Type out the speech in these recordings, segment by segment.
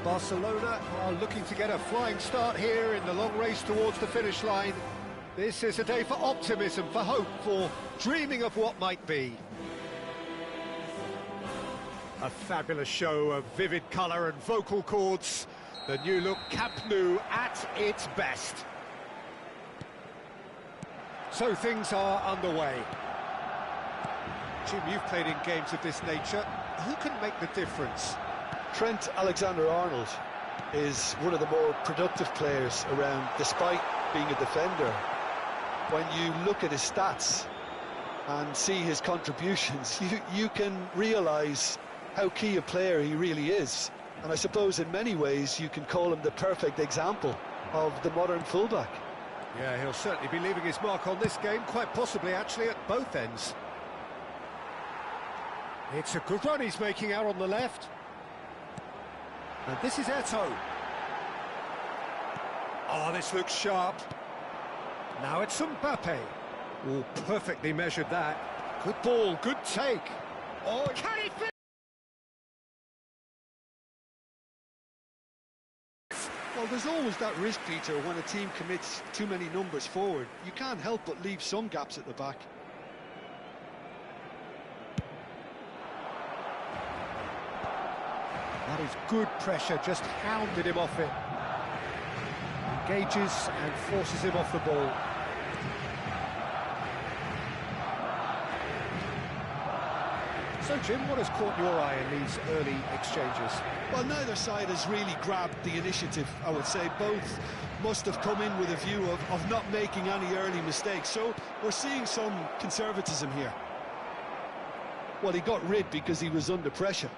Barcelona are looking to get a flying start here in the long race towards the finish line. This is a day for optimism, for hope, for dreaming of what might be. A fabulous show of vivid colour and vocal cords. The new look Camp Nou at its best. So things are underway. Jim, you've played in games of this nature. Who can make the difference? Trent Alexander-Arnold is one of the more productive players around, despite being a defender. When you look at his stats and see his contributions, you can realise how key a player he really is. And I suppose in many ways you can call him the perfect example of the modern fullback. Yeah, he'll certainly be leaving his mark on this game, quite possibly actually at both ends. It's a good run he's making out on the left. And this is Eto'o. Oh, this looks sharp. Now it's Mbappe. Oh, perfectly measured that. Good ball, good take. Oh, can he fit? Well, there's always that risk, Peter, when a team commits too many numbers forward. You can't help but leave some gaps at the back. That is good pressure, just hounded him off it. Engages and forces him off the ball. So, Jim, what has caught your eye in these early exchanges? Well, neither side has really grabbed the initiative, I would say. Both must have come in with a view of not making any early mistakes. So, we're seeing some conservatism here. Well, he got rid because he was under pressure.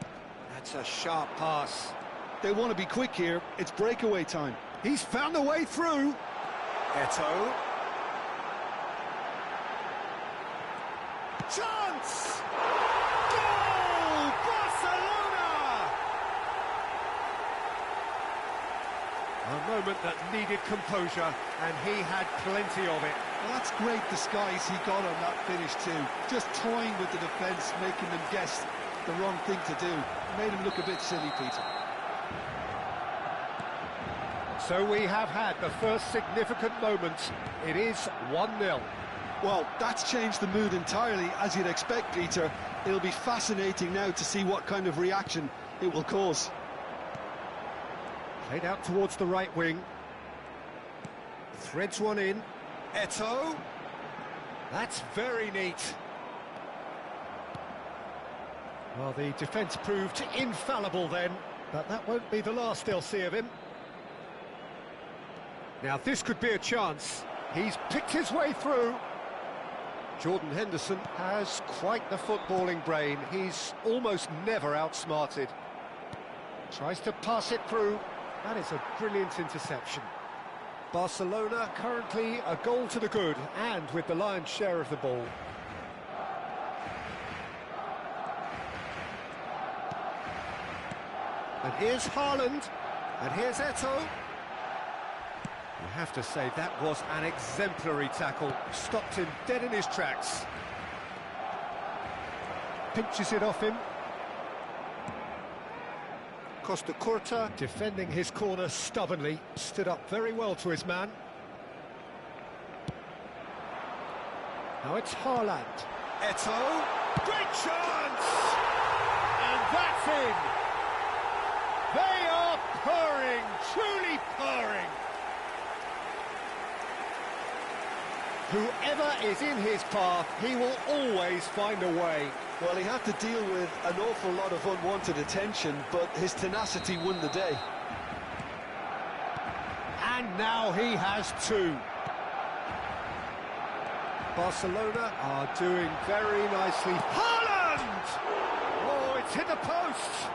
That's a sharp pass. They want to be quick here. It's breakaway time. He's found a way through. Eto'o. Chance! Goal! Barcelona! A moment that needed composure, and he had plenty of it. Well, that's great disguise he got on that finish too. Just toying with the defence, making them guess the wrong thing to do. Made him look a bit silly, Peter. So we have had the first significant moment. It is 1-0. Well, that's changed the mood entirely, as you'd expect, Peter. It'll be fascinating now to see what kind of reaction it will cause. Played out towards the right wing. Threads one in. Eto'o. That's very neat. Well, the defence proved infallible then, but that won't be the last they'll see of him. Now, this could be a chance. He's picked his way through. Jordan Henderson has quite the footballing brain. He's almost never outsmarted. Tries to pass it through. That is a brilliant interception. Barcelona currently a goal to the good, and with the lion's share of the ball. And here's Haaland, and here's Eto'o. You have to say that was an exemplary tackle. Stopped him dead in his tracks. Pinches it off him. Costa Curta defending his corner stubbornly. Stood up very well to his man. Now it's Haaland. Eto'o. Great chance! And that's in! They are purring, truly purring. Whoever is in his path, he will always find a way. Well, he had to deal with an awful lot of unwanted attention, but his tenacity won the day. And now he has two. Barcelona are doing very nicely. Haaland! Oh, it's hit the post!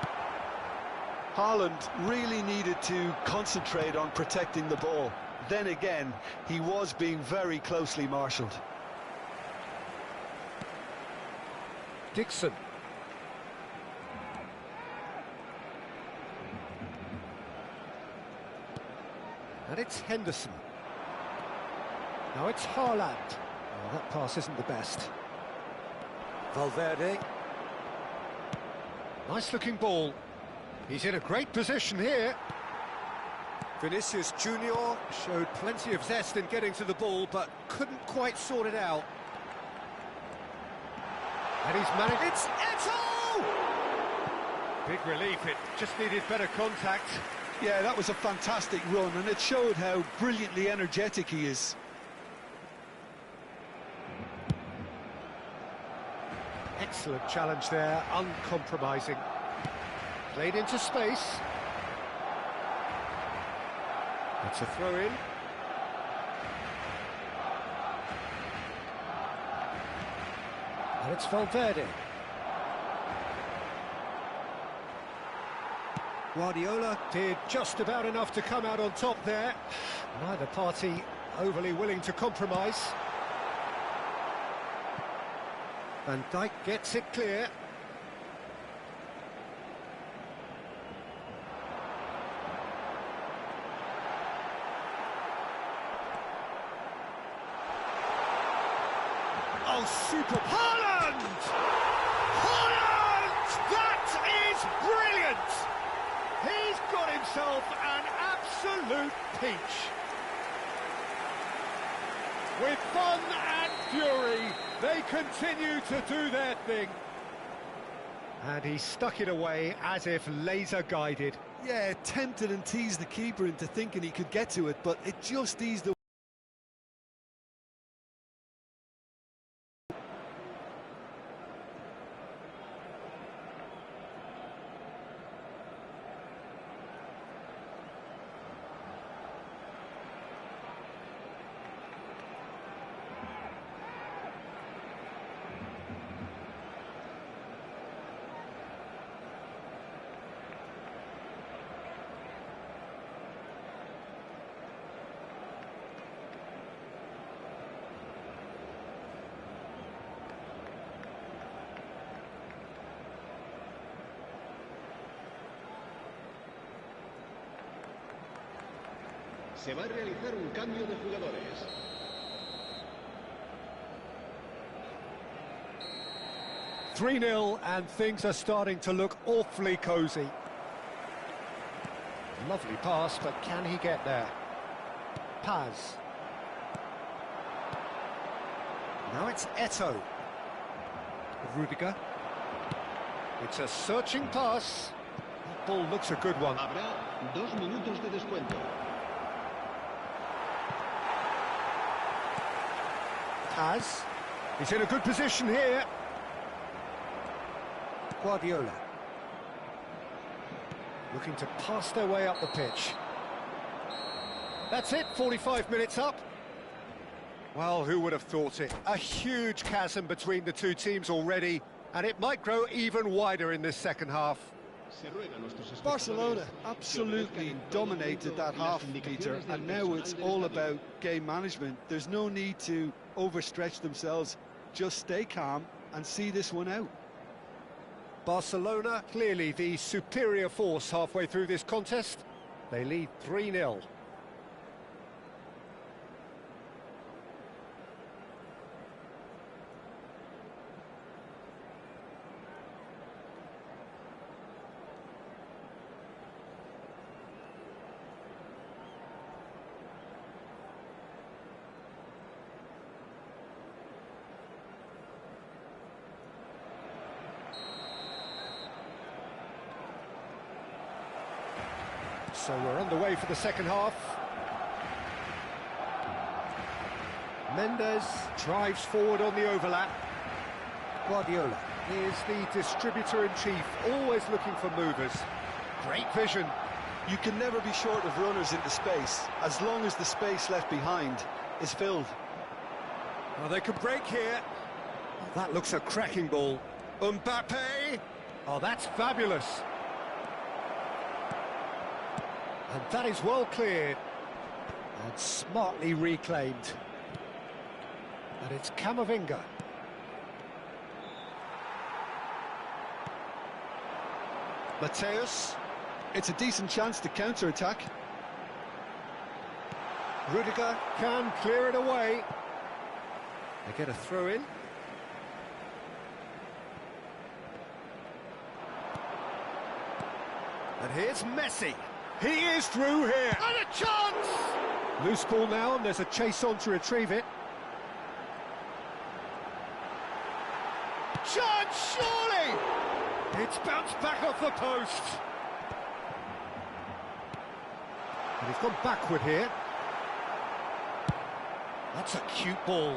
Haaland really needed to concentrate on protecting the ball. Then again, he was being very closely marshalled. Dixon. And it's Henderson. Now it's Haaland. Oh, that pass isn't the best. Valverde. Nice looking ball. He's in a great position here. Vinicius Junior showed plenty of zest in getting to the ball, but couldn't quite sort it out. And he's managed... It's Eto'o! Big relief, it just needed better contact. Yeah, that was a fantastic run, and it showed how brilliantly energetic he is. Excellent challenge there, uncompromising. Played into space. It's a throw-in. And it's Valverde. Guardiola did just about enough to come out on top there. Neither party overly willing to compromise. Van Dijk gets it clear. Oh, super! Haaland! Haaland! That is brilliant! He's got himself an absolute peach. With fun and fury, they continue to do their thing. And he stuck it away as if laser-guided. Yeah, tempted and teased the keeper into thinking he could get to it, but it just eased away. Se va a realizar un cambio de jugadores. "3-0 and things are starting to look awfully cosy. Lovely pass, but can he get there? Paz. Now it's Eto'o. Rudiger. It's a searching pass. That ball looks a good one. Habrá 2 minutos de descuento. Paz. He's in a good position here. Guardiola. Looking to pass their way up the pitch. That's it, 45 minutes up. Well, who would have thought it? A huge chasm between the two teams already, and it might grow even wider in this second half. Barcelona absolutely dominated that half, Peter, and now it's all about game management. There's no need to overstretch themselves. Just stay calm and see this one out. Barcelona, clearly the superior force halfway through this contest. They lead 3-0. So we're underway for the second half. Mendes drives forward on the overlap. Guardiola is the distributor-in-chief, always looking for movers. Great vision. You can never be short of runners into space, as long as the space left behind is filled. Well, they could break here. Oh, that looks a cracking ball. Mbappe! Oh, that's fabulous. And that is well cleared and smartly reclaimed. And it's Camavinga. Mateus. It's a decent chance to counter-attack. Rudiger can clear it away. They get a throw-in. And here's Messi. He is through here. And a chance! Loose ball now, and there's a chase on to retrieve it. Chance, surely! It's bounced back off the post. And he's gone backward here. That's a cute ball.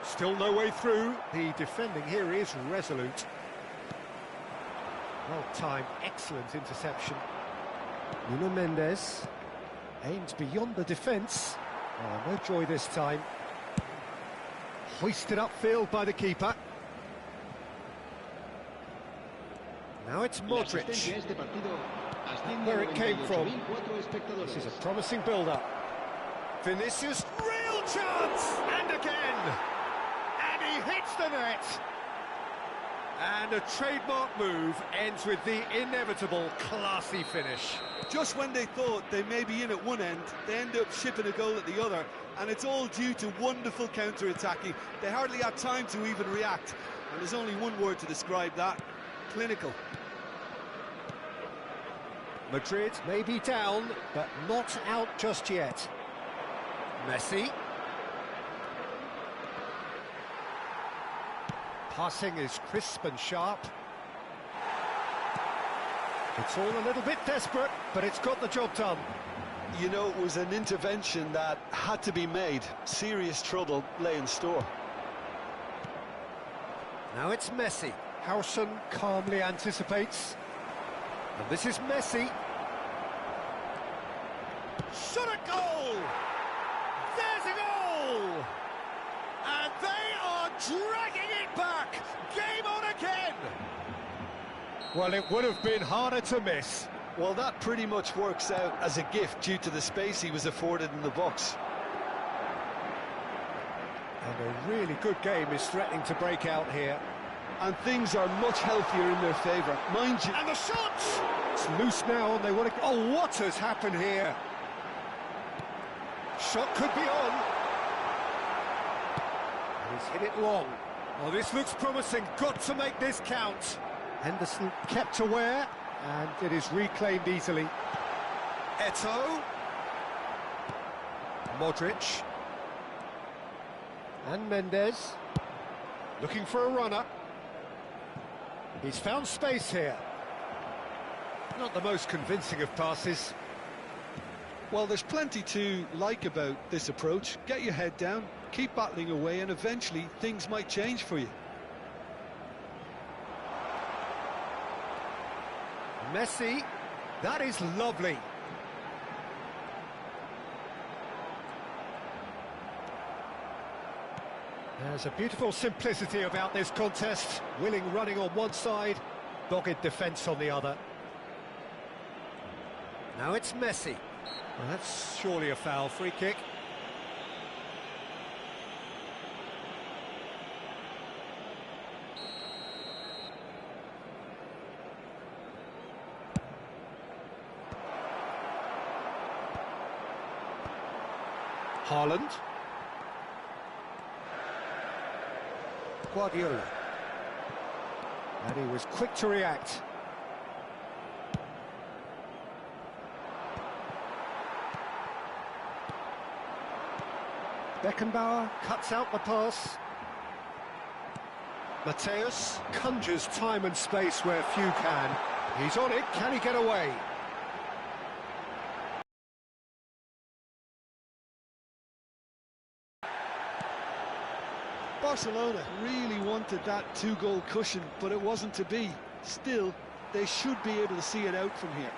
Still no way through. The defending here is resolute. Well timed, excellent interception. Nuno Mendes aims beyond the defence. Oh, no joy this time. Hoisted upfield by the keeper. Now it's Modric. Where it came from. This is a promising build-up. Vinicius, real chance! And again! And he hits the net! And a trademark move ends with the inevitable classy finish. Just when they thought they may be in at one end, they end up shipping a goal at the other, and it's all due to wonderful counter-attacking. They hardly had time to even react, and there's only one word to describe that: clinical. Madrid may be down, but not out just yet. Messi. Passing is crisp and sharp. It's all a little bit desperate, but it's got the job done. You know, it was an intervention that had to be made. Serious trouble lay in store. Now it's Messi. Howson calmly anticipates. And this is Messi. Shot a goal! There's a goal! And they are dragging it back! Game on again! Well, it would have been harder to miss. Well, that pretty much works out as a gift due to the space he was afforded in the box. And a really good game is threatening to break out here. And things are much healthier in their favour, mind you. And the shot! It's loose now, and they want to... Oh, what has happened here? Shot could be on. And he's hit it long. Oh, this looks promising. Got to make this count. Henderson kept aware, and it is reclaimed easily. Eto'o. Modric. And Mendes. Looking for a runner. He's found space here. Not the most convincing of passes. Well, there's plenty to like about this approach. Get your head down, keep battling away, and eventually things might change for you. Messi, that is lovely. There's a beautiful simplicity about this contest. Willing running on one side, dogged defence on the other. Now it's Messi. Well, that's surely a foul. Free kick. Haaland. Guardiola. And he was quick to react. Beckenbauer cuts out the pass. Mateus conjures time and space where few can. He's on it, can he get away? Barcelona really wanted that two-goal cushion, but it wasn't to be. Still, they should be able to see it out from here.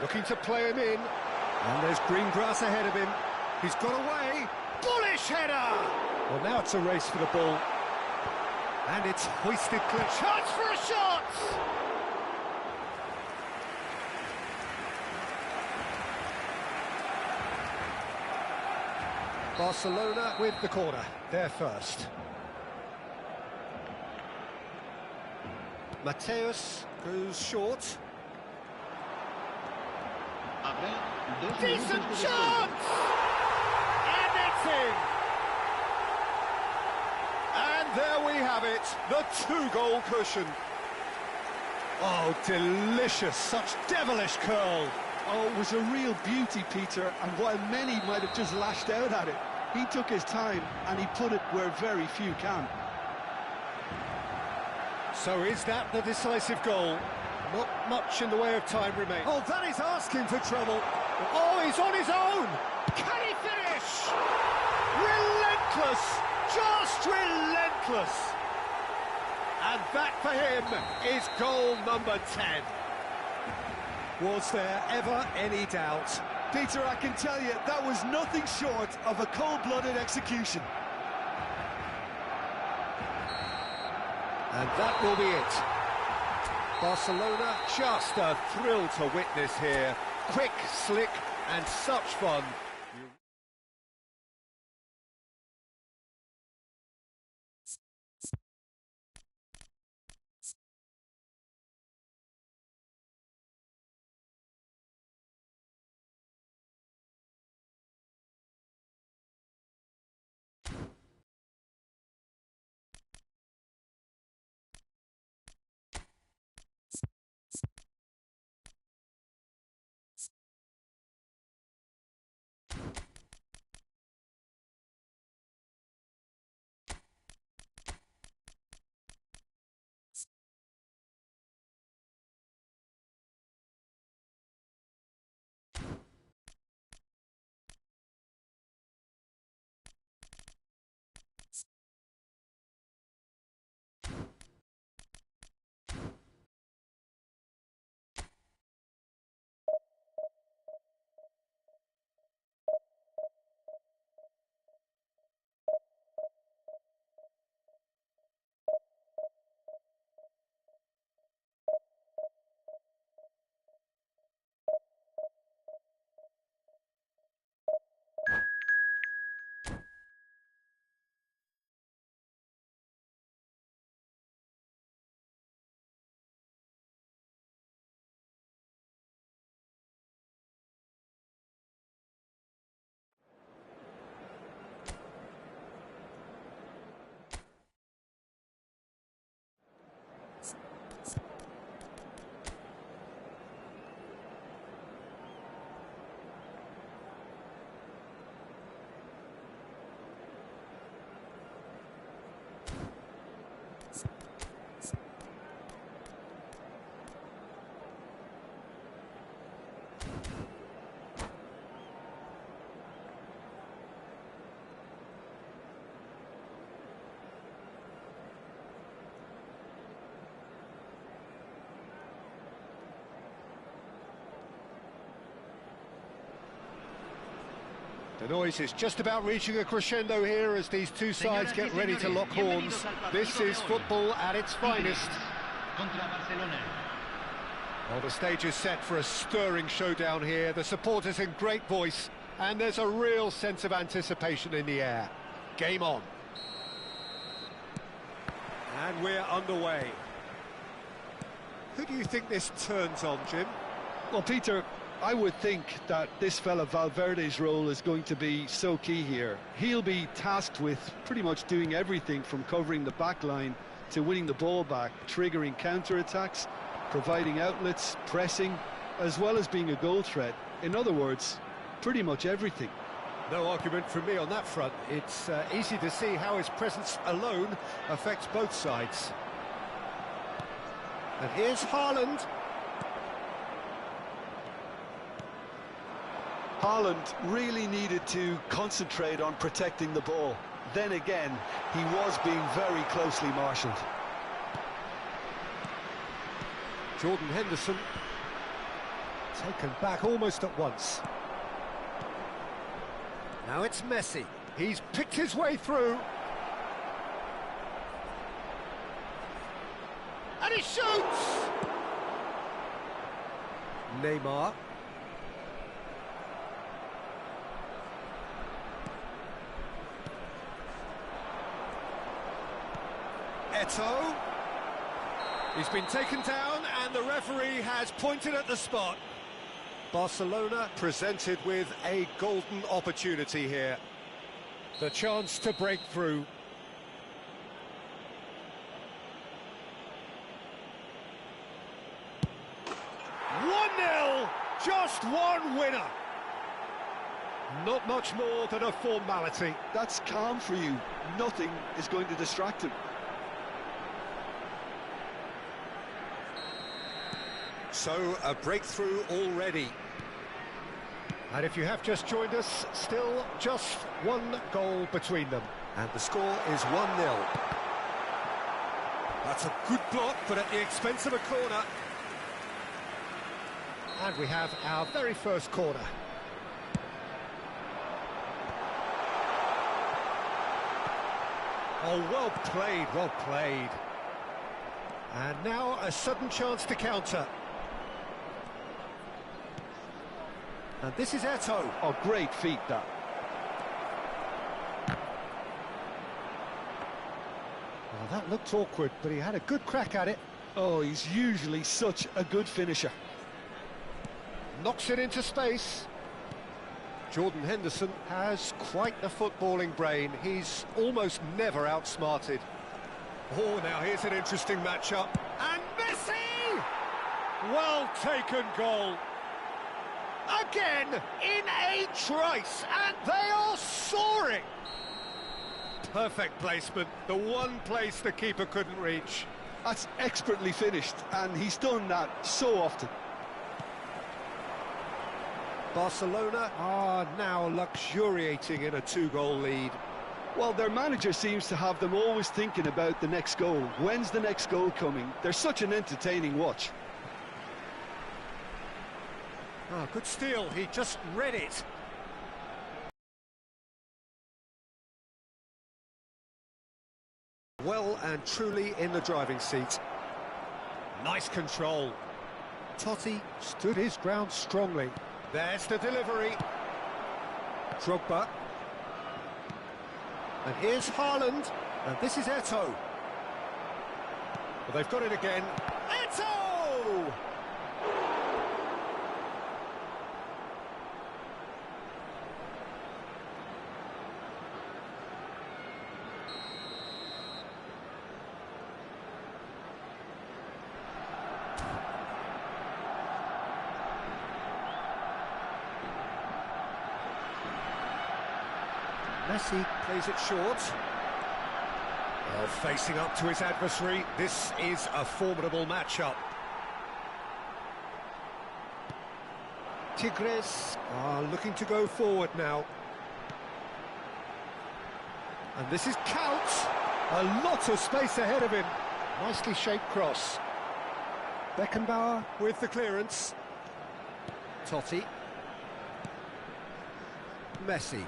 Looking to play him in. And there's green grass ahead of him. He's got away. Bullish header! Well, now it's a race for the ball. And it's hoisted clear. Chance for a shot! Barcelona with the corner. They're first. Mateus goes short. Decent chance! And it's in! And there we have it, the two-goal cushion. Oh, delicious, such devilish curl. Oh, it was a real beauty, Peter, and while many might have just lashed out at it, he took his time and he put it where very few can. So is that the decisive goal? Not much in the way of time remaining. Oh, that is asking for trouble. Oh, he's on his own. Can he finish? Relentless, just relentless. And that for him is goal number 10. Was there ever any doubt? Peter, I can tell you, that was nothing short of a cold-blooded execution. And that will be it. Barcelona, just a thrill to witness here. Quick, slick, and such fun. The noise is just about reaching a crescendo here as these two sides get ready to lock horns. This is football at its finest. Well, the stage is set for a stirring showdown here. The supporters in great voice, and there's a real sense of anticipation in the air. Game on. And we're underway. Who do you think this turns on, Jim? Well, Peter, I would think that this fella Valverde's role is going to be so key here. He'll be tasked with pretty much doing everything from covering the back line to winning the ball back, triggering counter-attacks, providing outlets, pressing, as well as being a goal threat. In other words, pretty much everything. No argument from me on that front. It's easy to see how his presence alone affects both sides. And here's Haaland. Haaland really needed to concentrate on protecting the ball. Then again, he was being very closely marshalled. Jordan Henderson taken back almost at once. Now it's Messi. He's picked his way through. And he shoots! Neymar. Eto'o. He's been taken down and the referee has pointed at the spot. Barcelona presented with a golden opportunity here. The chance to break through. just one winner. Not much more than a formality. That's calm for you. Nothing is going to distract him. So, a breakthrough already. And if you have just joined us, still just one goal between them. And the score is 1-0. That's a good block, but at the expense of a corner. And we have our very first corner. Oh, well played, well played. And now a sudden chance to counter. And this is Eto'o. Oh, great feat, that. Well, that looked awkward, but he had a good crack at it. Oh, he's usually such a good finisher. Knocks it into space. Jordan Henderson has quite the footballing brain. He's almost never outsmarted. Oh, now here's an interesting matchup. And Messi! Well taken goal. Again, in a trice, and they are soaring. Perfect placement, the one place the keeper couldn't reach. That's expertly finished, and he's done that so often. Barcelona are now luxuriating in a 2-goal lead. Well, their manager seems to have them always thinking about the next goal. When's the next goal coming? They're such an entertaining watch. Oh, good steal, he just read it. Well and truly in the driving seat. Nice control. Totti stood his ground strongly. There's the delivery. Drogba. And here's Haaland. And this is Eto'o. Well, they've got it again. Eto'o! Messi plays it short. Well, facing up to his adversary, this is a formidable matchup. Tigres are looking to go forward now. And this is Couch. A lot of space ahead of him. Nicely shaped cross. Beckenbauer with the clearance. Totti. Messi.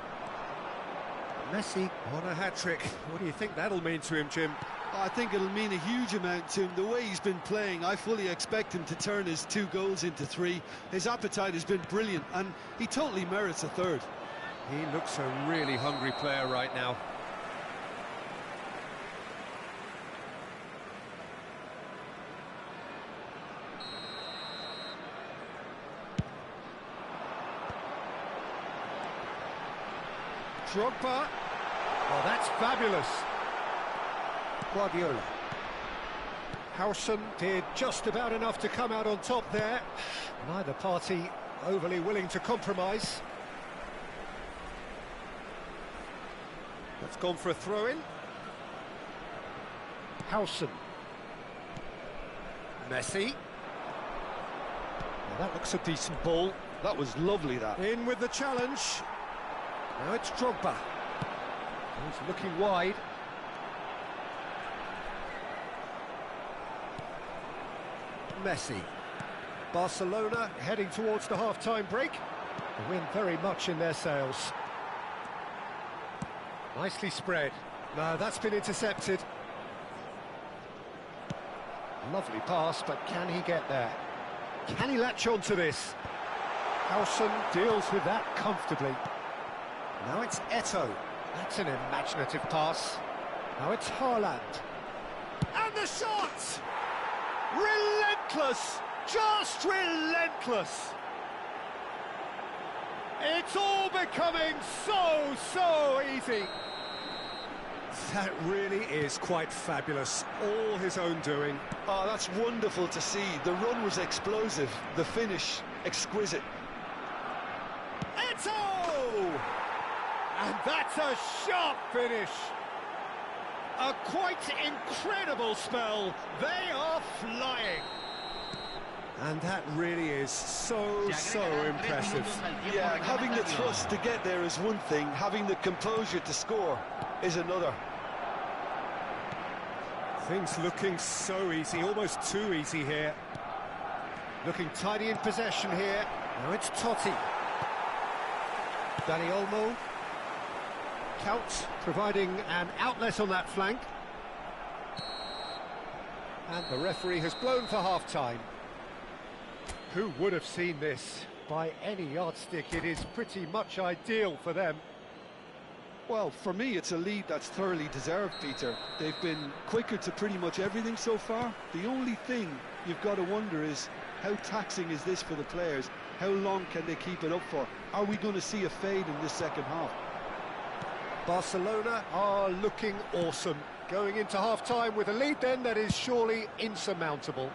Messi on a hat-trick. What do you think that'll mean to him, Jim? I think it'll mean a huge amount to him. The way he's been playing, I fully expect him to turn his 2 goals into 3. His appetite has been brilliant, and he totally merits a third. He looks a really hungry player right now. Drogba. Oh, that's fabulous. Guardiola. Howson did just about enough to come out on top there. Neither party overly willing to compromise. That's gone for a throw-in. Howson. Messi. Well, that looks a decent ball. That was lovely, that. In with the challenge. Now it's Drogba. He's looking wide. Messi. Barcelona heading towards the half-time break. The wind very much in their sails. Nicely spread. No, that's been intercepted. Lovely pass, but can he get there? Can he latch on to this? Howson deals with that comfortably. Now it's Eto'o. That's an imaginative pass. Now it's Haaland. And the shot! Relentless! Just relentless! It's all becoming so easy. That really is quite fabulous. All his own doing. Oh, that's wonderful to see. The run was explosive. The finish, exquisite. That's a sharp finish. A quite incredible spell. They are flying. And that really is so impressive. Yeah, having the thrust to get there is one thing, having the composure to score is another. Things looking so easy, almost too easy here. Looking tidy in possession here. Now it's Totti. Dani Olmo. Count providing an outlet on that flank. And the referee has blown for half-time. Who would have seen this? By any yardstick, it is pretty much ideal for them. Well, for me, it's a lead that's thoroughly deserved, Peter. They've been quicker to pretty much everything so far. The only thing you've got to wonder is, how taxing is this for the players? How long can they keep it up for? Are we going to see a fade in this second half? Barcelona are looking awesome. Going into half-time with a lead then that is surely insurmountable.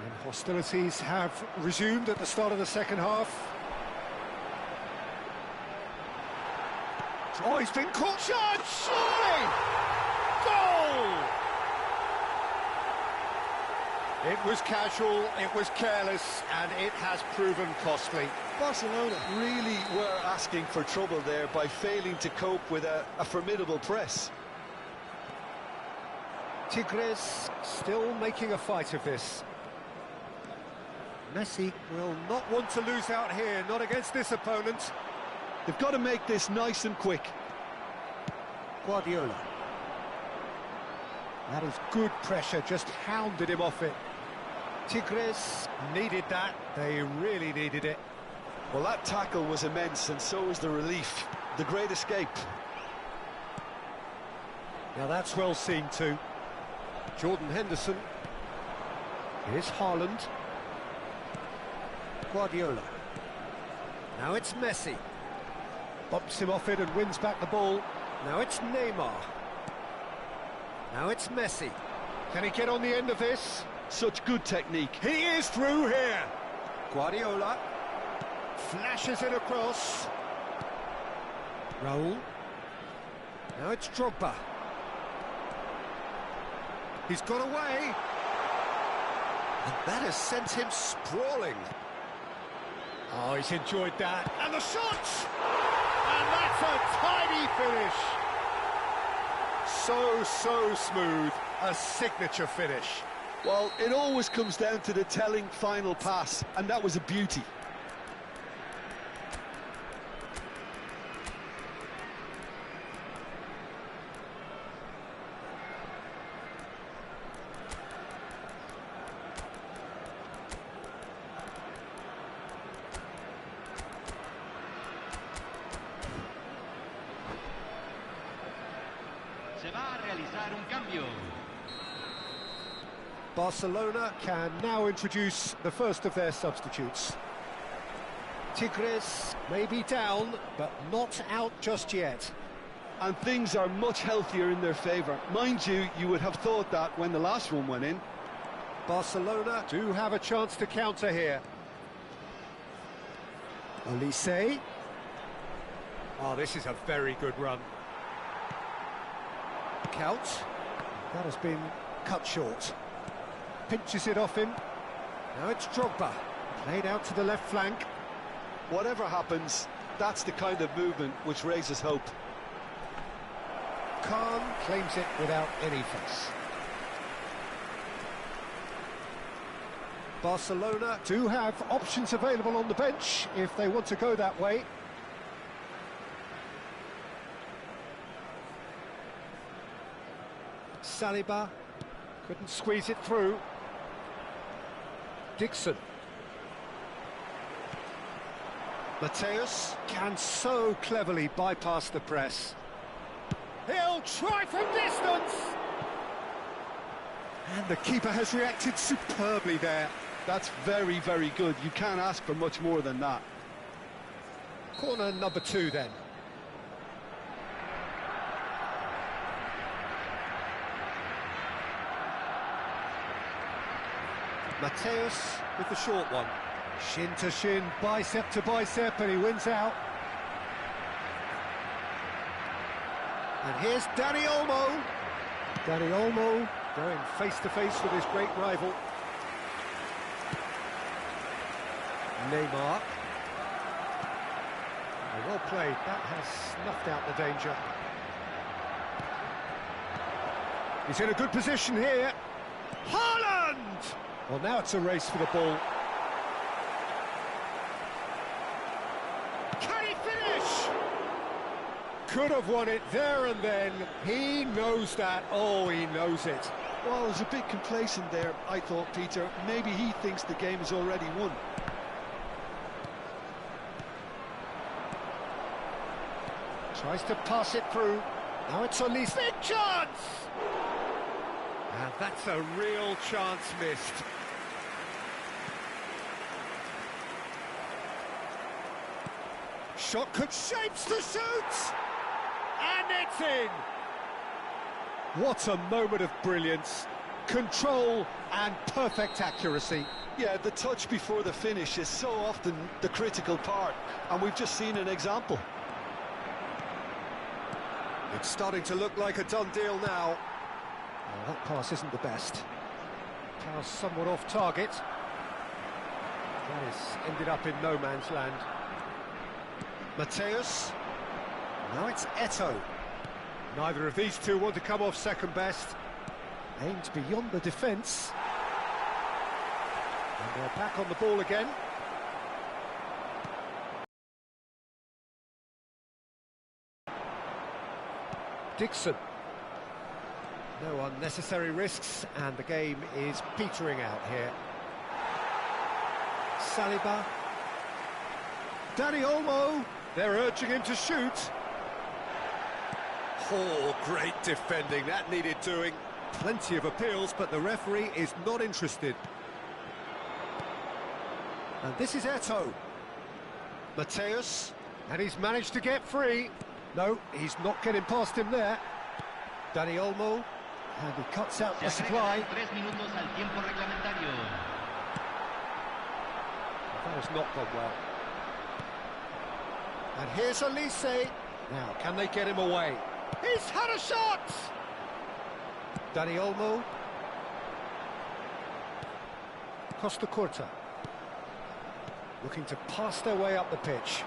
And hostilities have resumed at the start of the second half. Oh, he's been caught short, surely! Goal! It was casual, it was careless, and it has proven costly. Barcelona really were asking for trouble there by failing to cope with a formidable press. Tigres still making a fight of this. Messi will not want to lose out here, not against this opponent. They've got to make this nice and quick. Guardiola. That is good pressure, just hounded him off it. Tigres needed that, they really needed it. Well, that tackle was immense, and so was the relief. The great escape. Now that's well seen too. Jordan Henderson. Here's Haaland. Guardiola. Now it's Messi. Bumps him off it and wins back the ball. Now it's Neymar. Now it's Messi. Can he get on the end of this? Such good technique. He is through here. Guardiola. Flashes it across. Raul. Now it's Drogba. He's got away. And that has sent him sprawling. Oh, he's enjoyed that. And the shot! And that's a tidy finish. So smooth. A signature finish. Well, it always comes down to the telling final pass, and that was a beauty. Se va a realizar un cambio. Barcelona can now introduce the first of their substitutes. Tigres may be down, but not out just yet. And things are much healthier in their favour. Mind you, you would have thought that when the last one went in. Barcelona do have a chance to counter here. Olise. Oh, this is a very good run. Count. That has been cut short. Pinches it off him. Now it's Drogba. Played out to the left flank. Whatever happens, that's the kind of movement which raises hope. Khan claims it without any fuss. Barcelona do have options available on the bench if they want to go that way. Saliba couldn't squeeze it through. Dixon. Mateus can so cleverly bypass the press. He'll try from distance! And the keeper has reacted superbly there. That's very, very good. You can't ask for much more than that. Corner number 2 then. Mateus with the short one. Shin to shin, bicep to bicep, and he wins out. And here's Dani Olmo. Dani Olmo going face-to-face with his great rival. Neymar. Well played, that has snuffed out the danger. He's in a good position here. Haaland! Well, now it's a race for the ball. Can he finish? Could have won it there and then. He knows that. Oh, he knows it. Well, it was a bit complacent there, I thought, Peter. Maybe he thinks the game is already won. Tries to pass it through. Now it's Ollie's big chance! And that's a real chance missed. Shot could shapes to shoot! And it's in! What a moment of brilliance. Control and perfect accuracy. Yeah, the touch before the finish is so often the critical part, and we've just seen an example. It's starting to look like a done deal now. Well, that pass isn't the best. Pass somewhat off target. That has ended up in no man's land. Mateus. Now it's Eto'o. Neither of these two want to come off second best. Aimed beyond the defence. And they're back on the ball again. Dixon. No unnecessary risks, and the game is petering out here. Saliba. Dani Olmo. They're urging him to shoot. Oh, great defending. That needed doing. Plenty of appeals, but the referee is not interested. And this is Eto'o. Mateus. And he's managed to get free. No, he's not getting past him there. Dani Olmo, and he cuts out the supply. That has not gone well. And here's Elise. Now, can they get him away? He's had a shot! Dani Olmo. Costa Curta. Looking to pass their way up the pitch.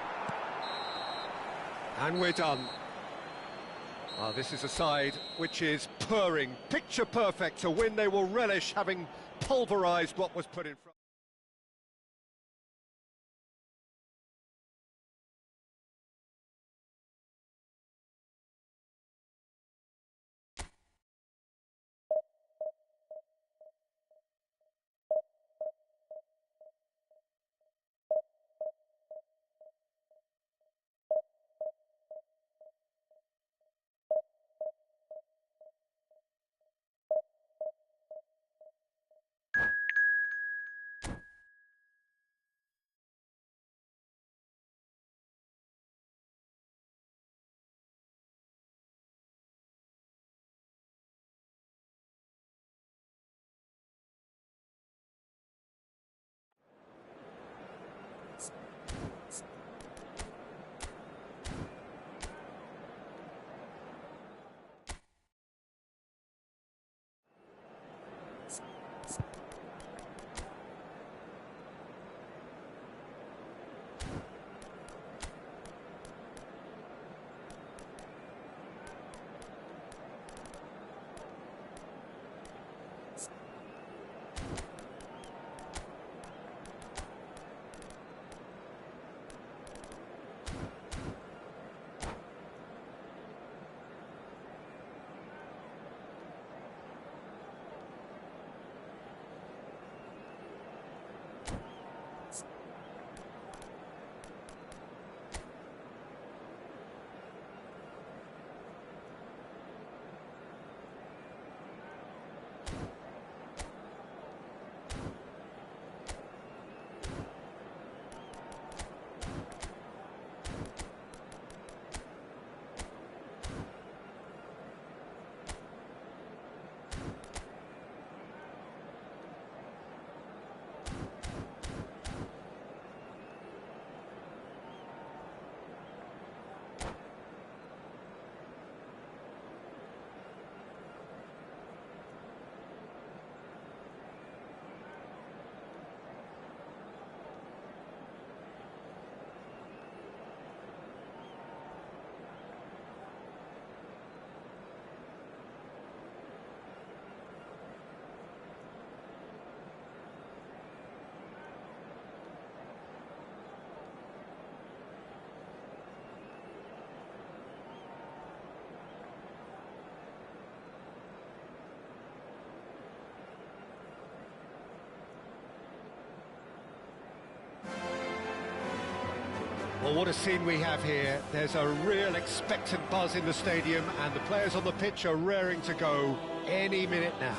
And we're done. Well, this is a side which is purring, picture perfect to win. They will relish having pulverised what was put in front. Well, what a scene we have here. There's a real expectant buzz in the stadium, and the players on the pitch are raring to go any minute now.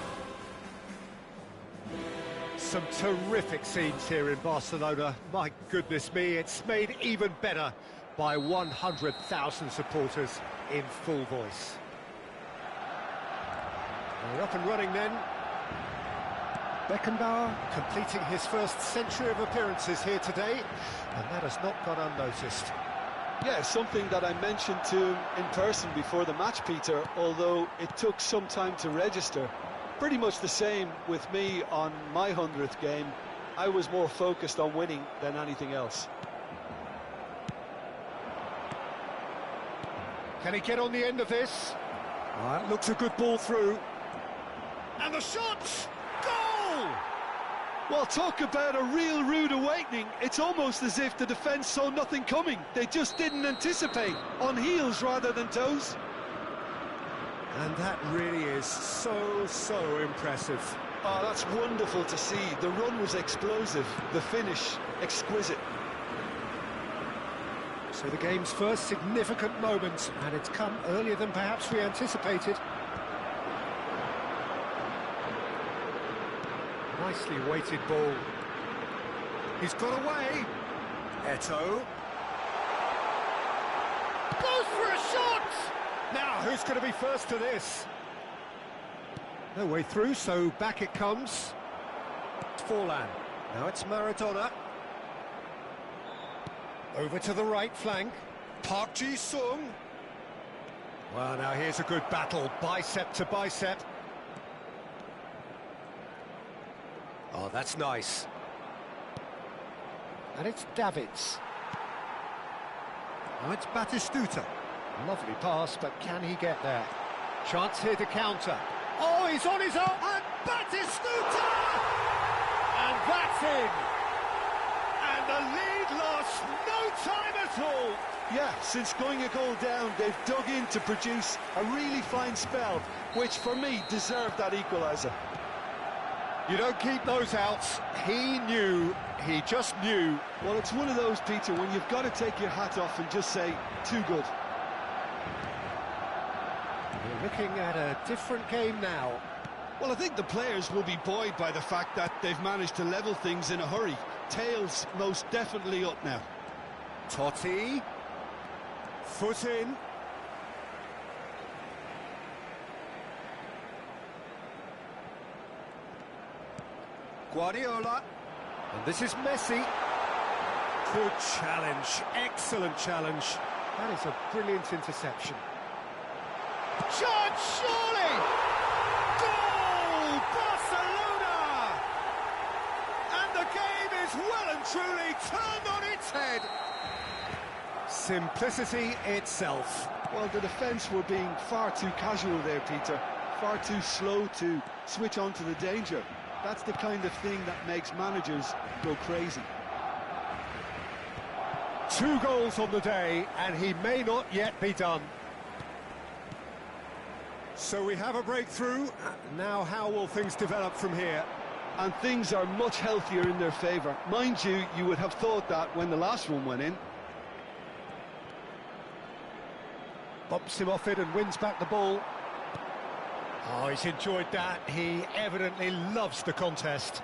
Some terrific scenes here in Barcelona. My goodness me, it's made even better by 100,000 supporters in full voice. We're up and running then. Beckenbauer completing his first century of appearances here today, and that has not gone unnoticed. Yeah, something that I mentioned to him in person before the match, Peter, although it took some time to register. Pretty much the same with me on my 100th game. I was more focused on winning than anything else. Can he get on the end of this? That looks a good ball through. And the shot! Goal! Well, talk about a real rude awakening. It's almost as if the defence saw nothing coming. They just didn't anticipate. On heels rather than toes. And that really is so impressive. Oh, that's wonderful to see. The run was explosive, the finish exquisite. So the game's first significant moment, and it's come earlier than perhaps we anticipated. Nicely weighted ball. He's got away. Eto'o. Goes for a shot! Now, who's going to be first to this? No way through, so back it comes. Forlan. Now it's Maradona. Over to the right flank. Park Ji-sung. Well, now here's a good battle, bicep to bicep. Oh, that's nice. And it's Davids. Now it's Batistuta. Lovely pass, but can he get there? Chance here to counter. Oh, he's on his own, and Batistuta! And that's in! And the lead lost no time at all! Yeah, since going a goal down, they've dug in to produce a really fine spell, which for me deserved that equaliser. You don't keep those outs. He just knew. Well, it's one of those, Peter, when you've got to take your hat off and just say, too good. We're looking at a different game now. Well, I think the players will be buoyed by the fact that they've managed to level things in a hurry. Tails most definitely up now. Totti. Foot in. Guardiola. And this is Messi. Good challenge. Excellent challenge. That is a brilliant interception. Shot, surely! Goal! Barcelona! And the game is well and truly turned on its head. Simplicity itself. Well, the defence were being far too casual there, Peter. Far too slow to switch on to the danger. That's the kind of thing that makes managers go crazy. 2 goals on the day, and he may not yet be done. So we have a breakthrough. Now how will things develop from here? And things are much healthier in their favour. Mind you, you would have thought that when the last one went in. Bumps him off it and wins back the ball. Oh, he's enjoyed that. He evidently loves the contest.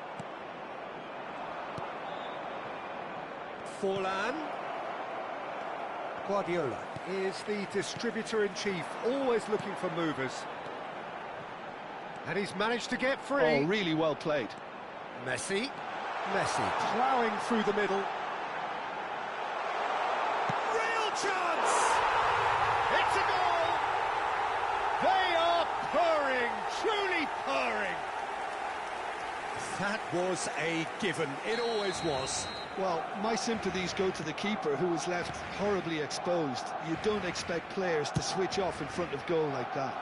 Forlan. Guardiola is the distributor-in-chief, always looking for movers. And he's managed to get free. Oh, really well played. Messi. Messi ploughing through the middle. Real chance! It's a goal! They are purring, truly purring. That was a given. It always was. Well, my sympathies go to the keeper, who was left horribly exposed. You don't expect players to switch off in front of goal like that.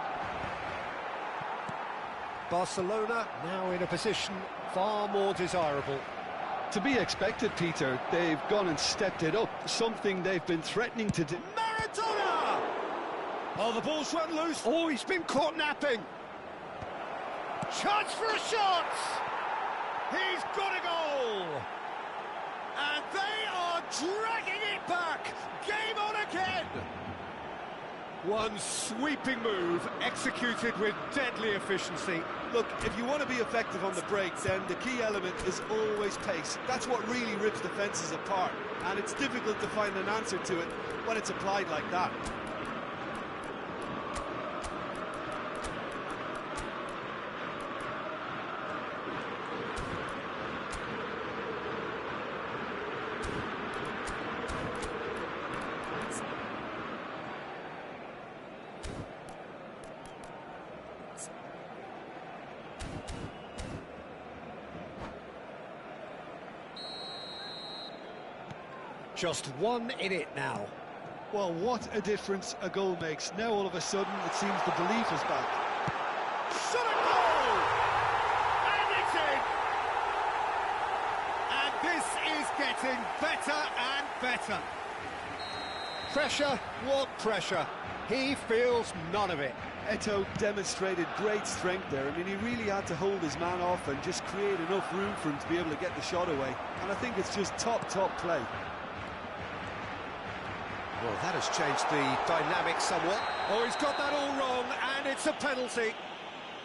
Barcelona now in a position far more desirable. To be expected, Peter. They've gone and stepped it up, something they've been threatening to do. Maradona! Oh, the ball's run loose. Oh, he's been caught napping. Chance for a shot! He's got a goal! And they are dragging it back! Game on again! One sweeping move, executed with deadly efficiency. Look, if you want to be effective on the break, then the key element is always pace. That's what really rips defences apart, and it's difficult to find an answer to it when it's applied like that. Just one in it now. Well, what a difference a goal makes. Now all of a sudden it seems the belief is back. Shot a goal! And it's in! And this is getting better and better. Pressure, what pressure? He feels none of it. Eto'o demonstrated great strength there. I mean, he really had to hold his man off and just create enough room for him to be able to get the shot away. And I think it's just top play. Well, that has changed the dynamic somewhat. Oh, he's got that all wrong, and it's a penalty.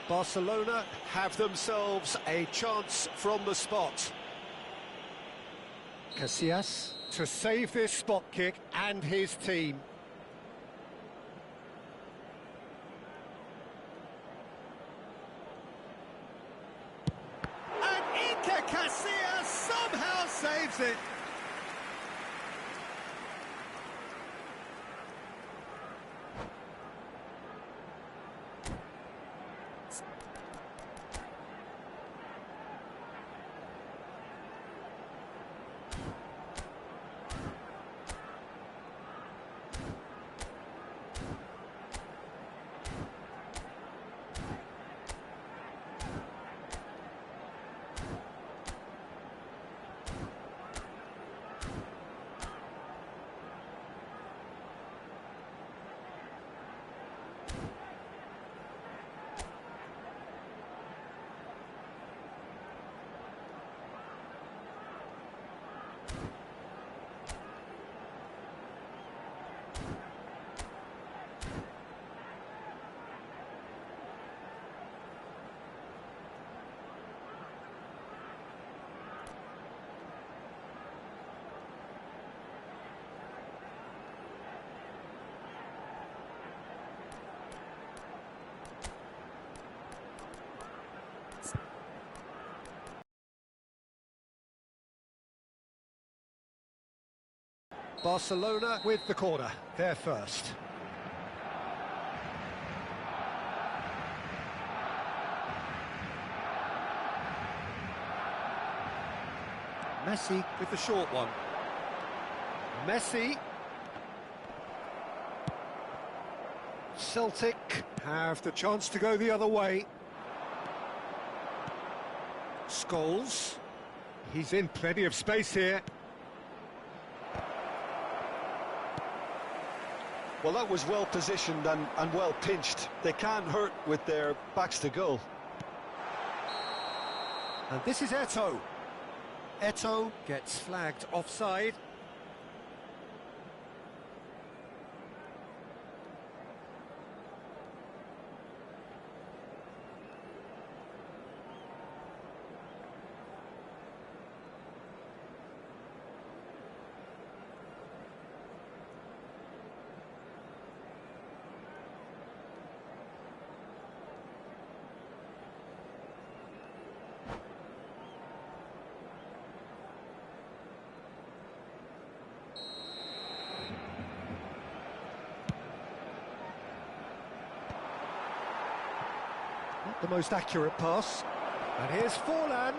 Barcelona have themselves a chance from the spot. Casillas to save this spot kick and his team. And Iker Casillas somehow saves it. Barcelona with the corner, they're first. Messi with the short one. Messi. Celtic have the chance to go the other way. Scholes. He's in plenty of space here. Well, that was well positioned and well pinched. They can't hurt with their backs to goal. And this is Eto'o. Eto'o gets flagged offside. Not the most accurate pass. And here's Forlan.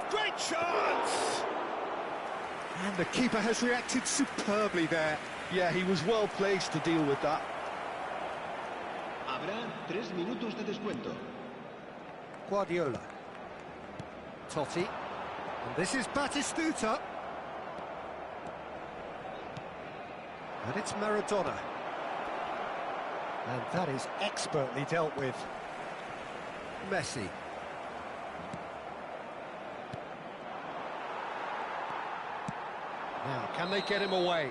Great chance! And the keeper has reacted superbly there. Yeah, he was well placed to deal with that. Habrá 3 minutos de descuento. Guardiola. Totti. And this is Batistuta. And it's Maradona. And that is expertly dealt with. Messi. Now, can they get him away?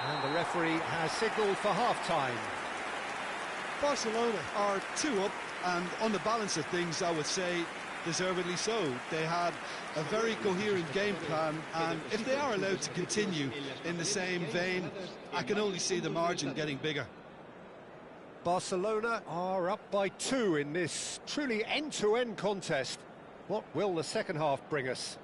And the referee has signalled for half-time. Barcelona are 2 up, and on the balance of things, I would say deservedly so. They had a very coherent game plan, and if they are allowed to continue in the same vein, I can only see the margin getting bigger. Barcelona are up by 2 in this truly end-to-end contest. What will the second half bring us?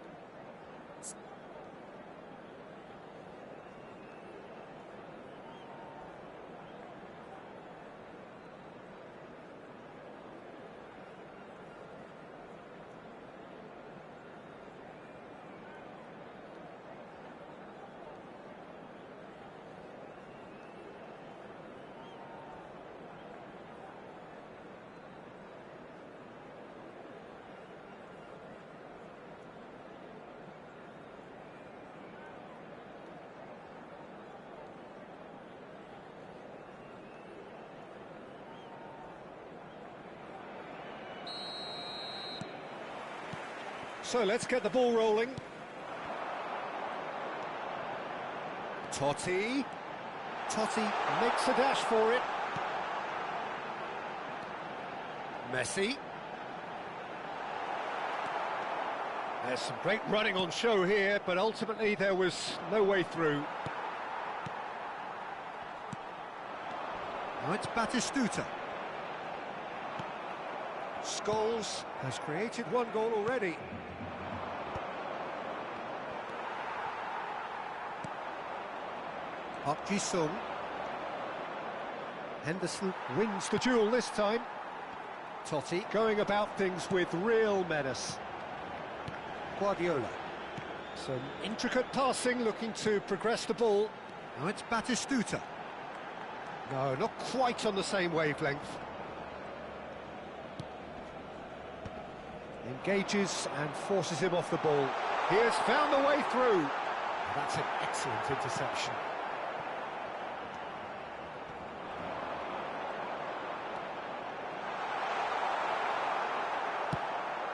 So let's get the ball rolling. Totti makes a dash for it. Messi. There's some great running on show here, but ultimately there was no way through. Now it's Batistuta. Scholes has created 1 goal already. Park Ji-sung. Henderson wins the duel this time. Totti going about things with real menace. Guardiola. Some intricate passing, looking to progress the ball. Now it's Batistuta. No, not quite on the same wavelength. Engages and forces him off the ball. He has found the way through. That's an excellent interception.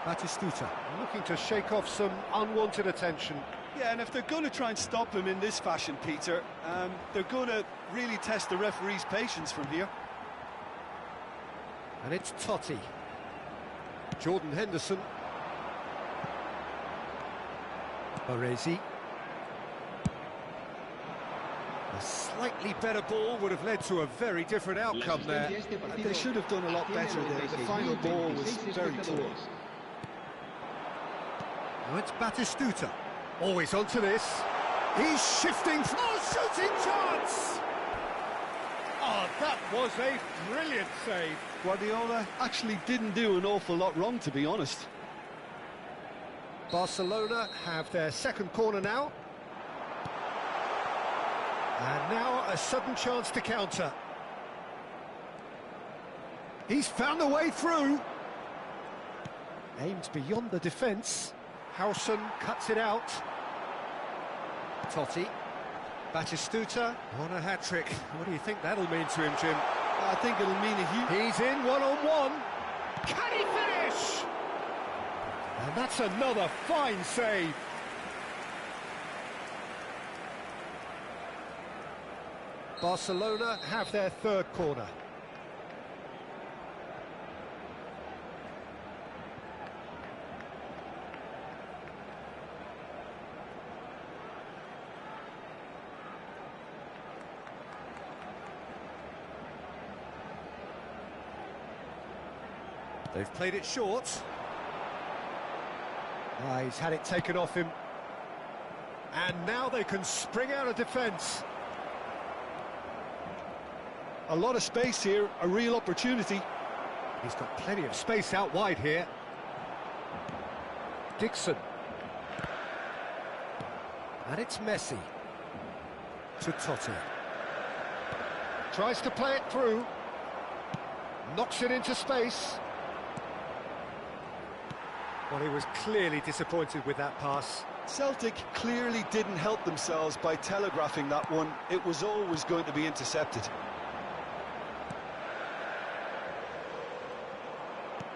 Batistuta looking to shake off some unwanted attention. Yeah, and if they're going to try and stop him in this fashion, Peter, they're going to really test the referee's patience from here. And it's Totti. Jordan Henderson. Baresi. A slightly better ball would have led to a very different outcome there. They should have done a lot better there. The final ball was very poor. Now it's Batistuta. Always onto this. He's shifting. Oh, shooting chance! Oh, that was a brilliant save. Guardiola actually didn't do an awful lot wrong, to be honest. Barcelona have their second corner now. And now a sudden chance to counter. He's found a way through. Aims beyond the defence. Howson cuts it out. Totti. Batistuta on a hat-trick. What do you think that'll mean to him, Jim? I think it'll mean a huge... He's in one-on-one. Can he finish? And that's another fine save. Barcelona have their third corner. They've played it short. He's had it taken off him. And now they can spring out of defence. A lot of space here, a real opportunity. He's got plenty of space out wide here. Dixon. And it's Messi. To Totti. Tries to play it through. Knocks it into space. Well, he was clearly disappointed with that pass. Celtic clearly didn't help themselves by telegraphing that one. It was always going to be intercepted.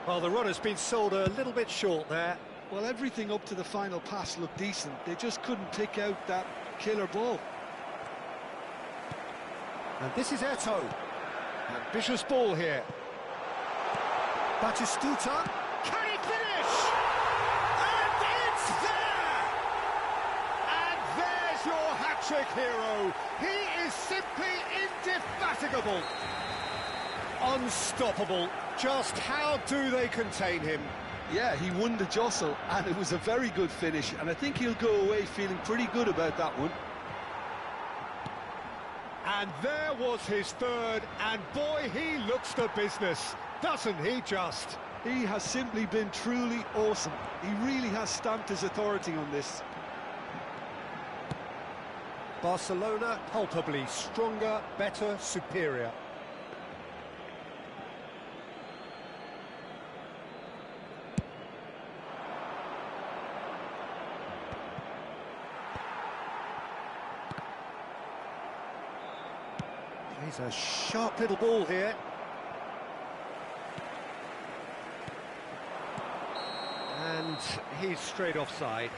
Well, the run has been sold a little bit short there. Well, everything up to the final pass looked decent. They just couldn't pick out that killer ball. And this is Eto'o. Ambitious ball here. Batistuta. Can he finish? And it's there! And there's your hat-trick hero. He is simply indefatigable. Unstoppable. Just how do they contain him? Yeah, he won the jostle, and it was a very good finish, and I think he'll go away feeling pretty good about that one. And there was his third, and boy, he looks the business, doesn't he just? He has simply been truly awesome. He really has stamped his authority on this. Barcelona palpably stronger, better, superior. He's a sharp little ball here. And he's straight offside.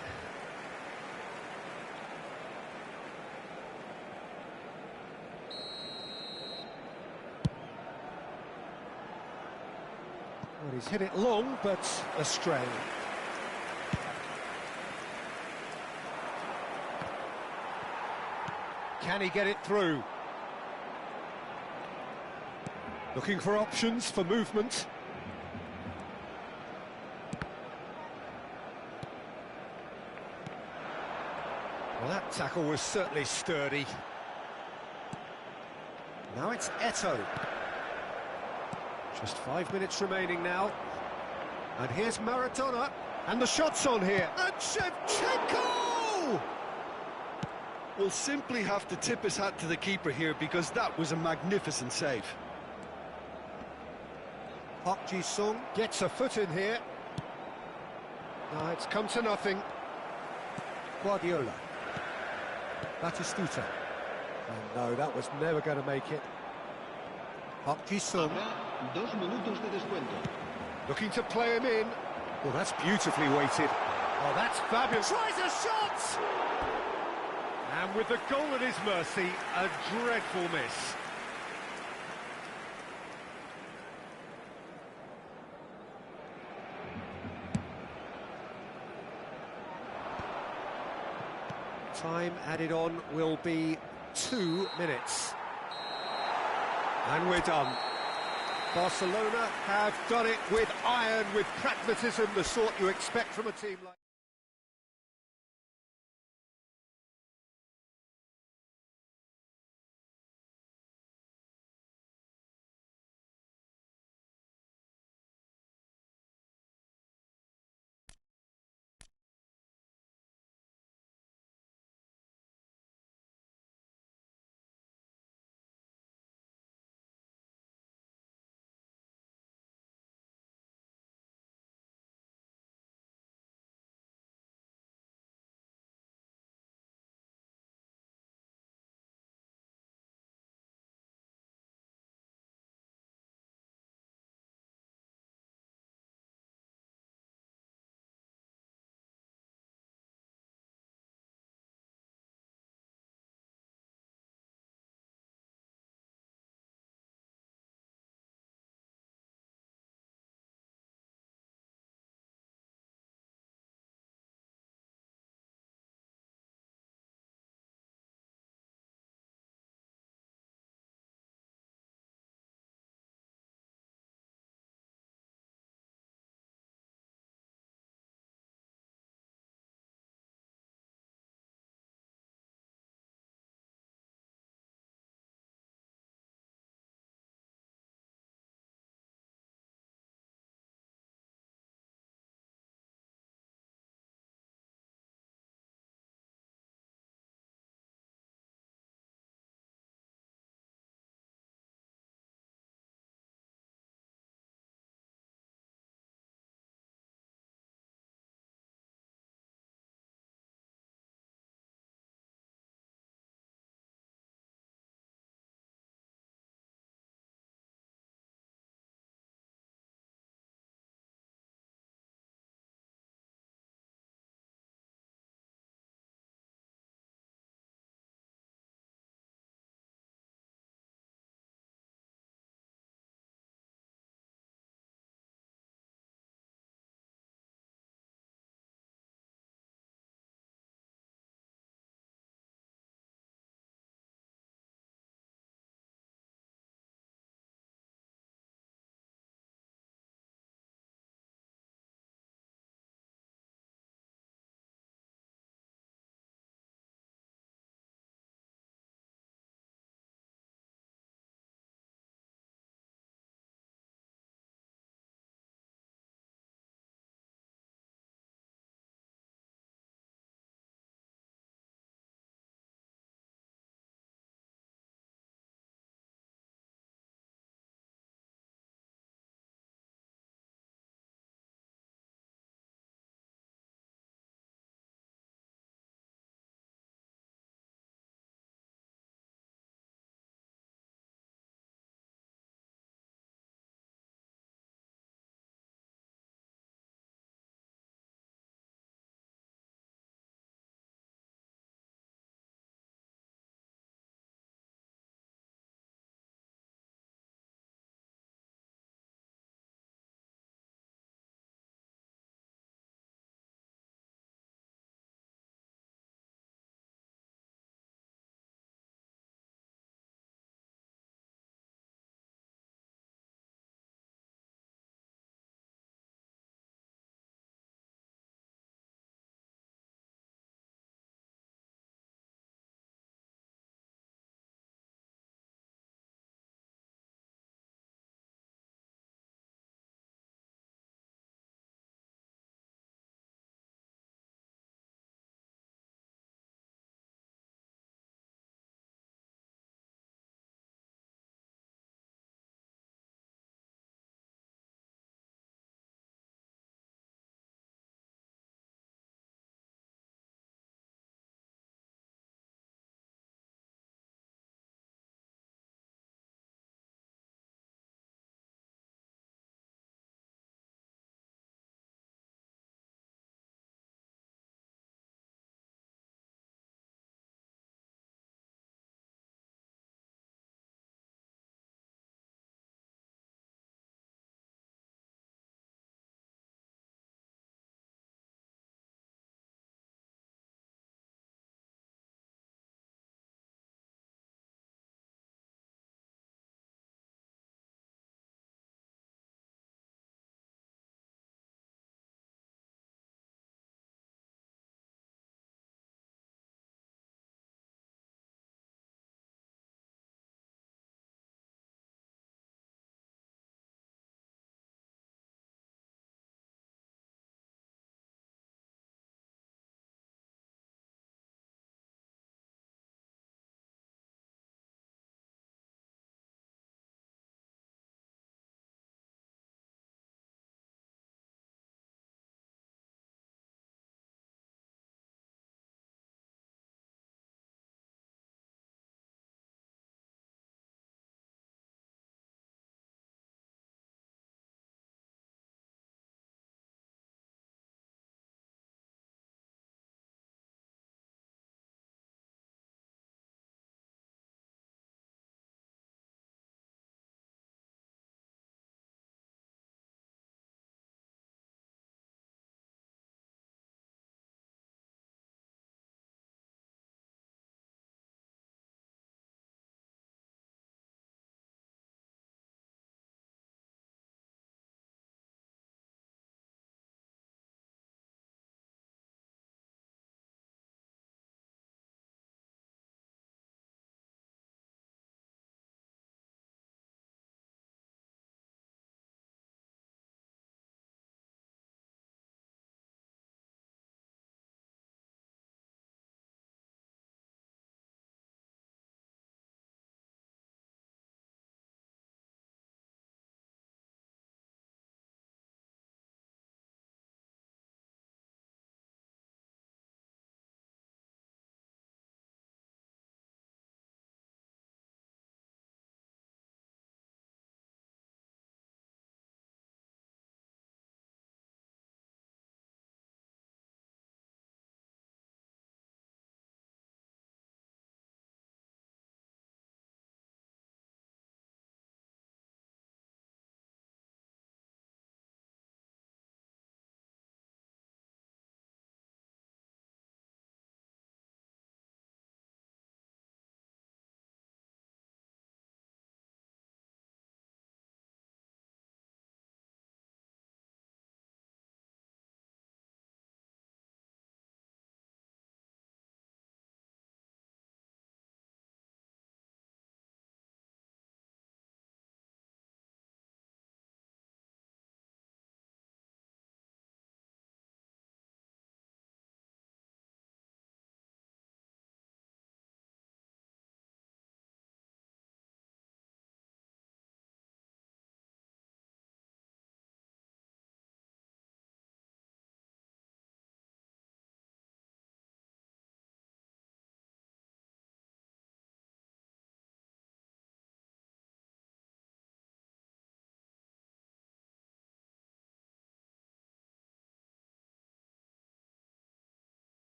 Well, he's hit it long, but astray. Can he get it through? Looking for options for movement. Well, that tackle was certainly sturdy. Now it's Eto'o. Just 5 minutes remaining now. And here's Maradona. And the shot's on here. And Shevchenko! We'll simply have to tip his hat to the keeper here, because that was a magnificent save. Park Ji-sung gets a foot in here. No, it's come to nothing. Guardiola. Batistuta. And no, that was never going to make it. Park Ji-sung. Habrá 2 minutos de descuento. Looking to play him in. Well, that's beautifully weighted. Oh, that's fabulous. Tries a shot! And with the goal at his mercy, a dreadful miss. Time added on will be 2 minutes. And we're done. Barcelona have done it with iron, with pragmatism, the sort you expect from a team like...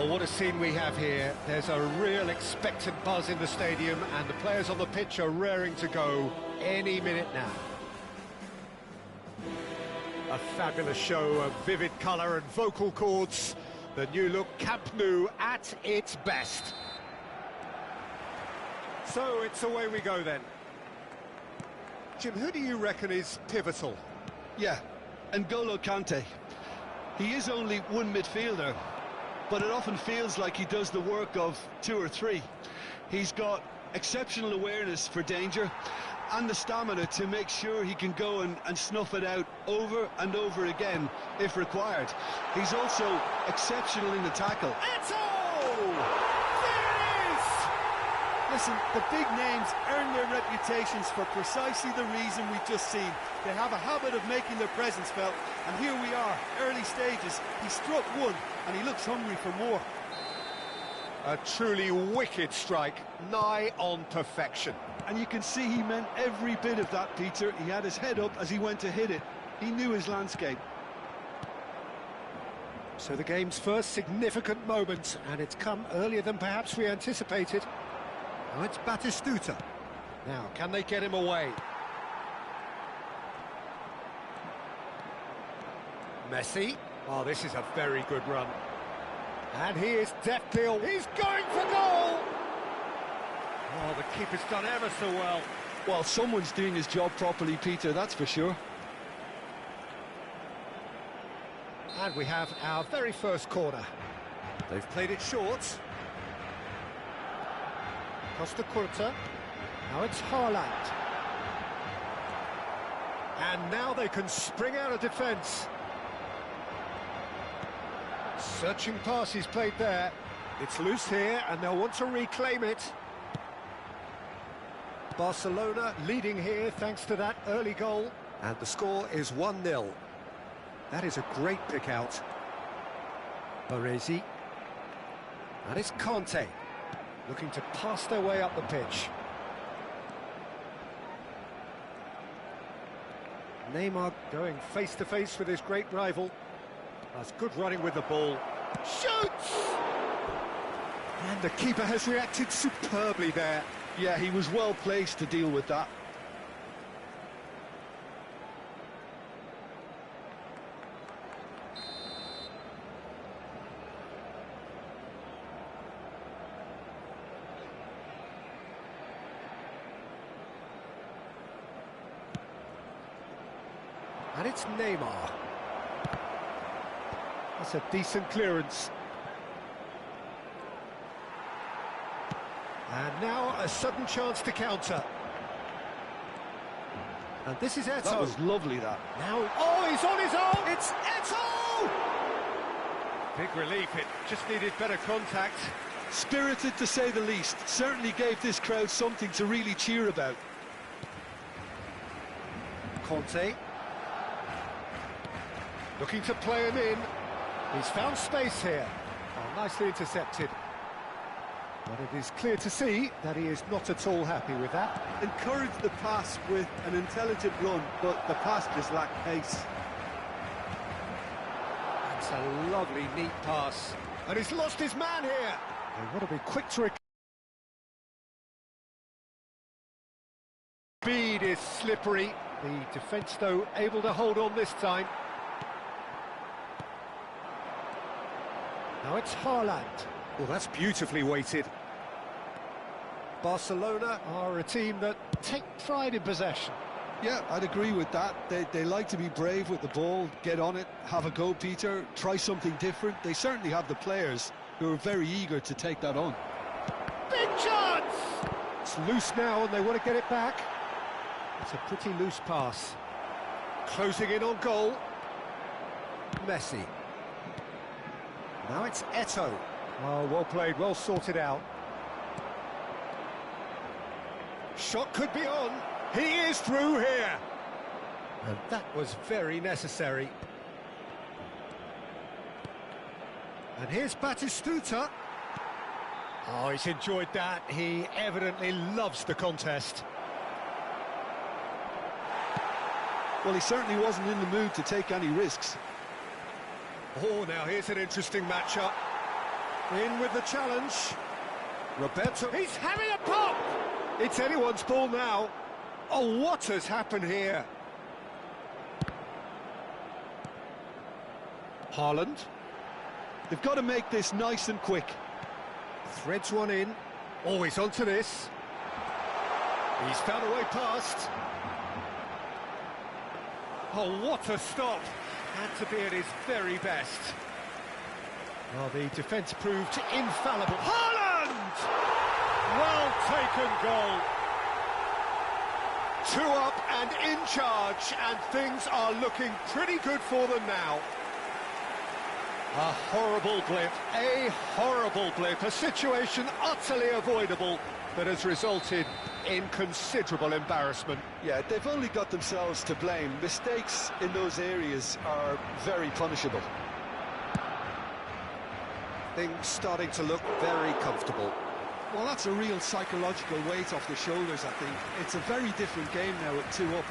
Oh, what a scene we have here. There's a real expectant buzz in the stadium, and the players on the pitch are raring to go any minute now. A fabulous show of vivid colour and vocal cords. The new look Camp Nou at its best. So it's away we go then. Jim, who do you reckon is pivotal? Yeah, N'Golo Kante. He is only one midfielder, but it often feels like he does the work of two or three. He's got exceptional awareness for danger and the stamina to make sure he can go and snuff it out over and over again if required. He's also exceptional in the tackle. There it is! Listen, the big names earn their reputations for precisely the reason we've just seen. They have a habit of making their presence felt, and here we are, early stages. He struck one, and he looks hungry for more. A truly wicked strike, nigh on perfection. And you can see he meant every bit of that, Peter. He had his head up as he went to hit it. He knew his landscape. So the game's first significant moment, and it's come earlier than perhaps we anticipated. Now it's Batistuta. Now, can they get him away? Messi. Oh, this is a very good run. And he is deftly... He's going for goal! Oh, the keeper's done ever so well. Well, someone's doing his job properly, Peter, that's for sure. And we have our very first corner. They've played it short. Costa Curta. Now it's Haaland. And now they can spring out of defence. Searching pass he's played there. It's loose here, and they'll want to reclaim it. Barcelona leading here thanks to that early goal. And the score is 1-0. That is a great pick out. Baresi. And it's Conte, looking to pass their way up the pitch. Neymar going face-to-face with his great rival. That's good running with the ball. Shoots! And the keeper has reacted superbly there. Yeah, he was well placed to deal with that. And it's Neymar. That's a decent clearance. And now a sudden chance to counter. And this is Eto'o. That was lovely, that. Now, oh, he's on his own! It's Eto'o! Big relief, it just needed better contact. Spirited, to say the least. Certainly gave this crowd something to really cheer about. Conte. Looking to play him in. He's found space here. Oh, nicely intercepted. But it is clear to see that he is not at all happy with that. Encouraged the pass with an intelligent run, but the pass just lacked pace. That's a lovely, neat pass. And he's lost his man here. They want to be quick to recover. Speed is slippery. The defence, though, able to hold on this time. Now it's Haaland. Well, that's beautifully weighted. Barcelona are a team that take pride in possession. Yeah, I'd agree with that. They like to be brave with the ball, get on it, have a go, Peter, try something different. They certainly have the players who are very eager to take that on. Big chance! It's loose now and they want to get it back. It's a pretty loose pass. Closing in on goal. Messi. Now it's Eto'o. Oh, well played, well sorted out. Shot could be on. He is through here. And that was very necessary. And here's Batistuta. Oh, he's enjoyed that. He evidently loves the contest. Well, he certainly wasn't in the mood to take any risks. Oh, now here's an interesting matchup. In with the challenge. Roberto, he's having a pop! It's anyone's ball now. Oh, what has happened here? Haaland. They've got to make this nice and quick. Threads one in. Oh, he's onto this. He's found a way past. Oh, what a stop. Had to be at his very best. Well, the defence proved infallible. Haaland! Well taken goal. 2 up and in charge, and things are looking pretty good for them now. A horrible blip, a situation utterly avoidable that has resulted in considerable embarrassment. Yeah, they've only got themselves to blame. Mistakes in those areas are very punishable. Things starting to look very comfortable. Well, that's a real psychological weight off the shoulders, I think. It's a very different game now at 2 up.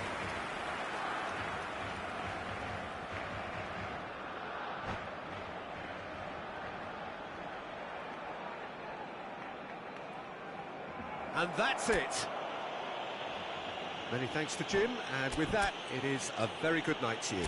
And that's it. Many thanks to Jim, and with that, it is a very good night to you.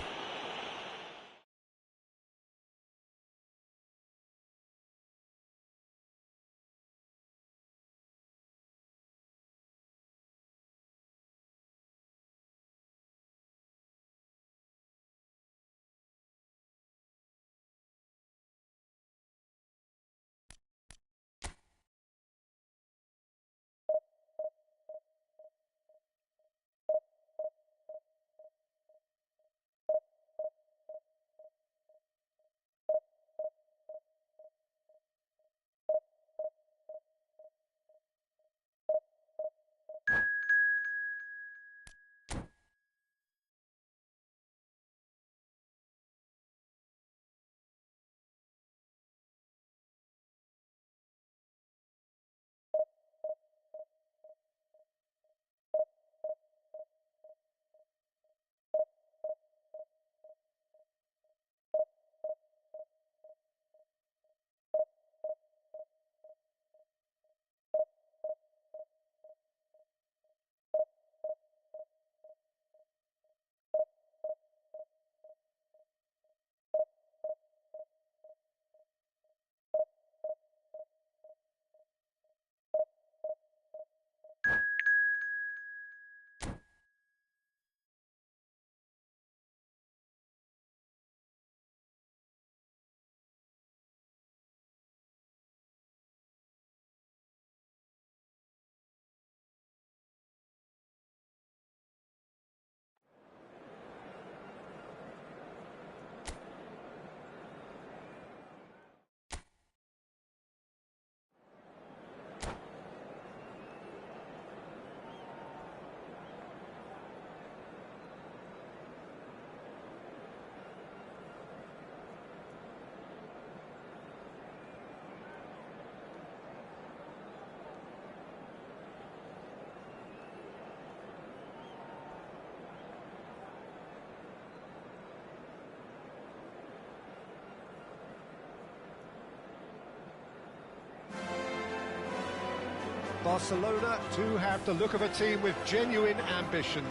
Barcelona do have the look of a team with genuine ambition.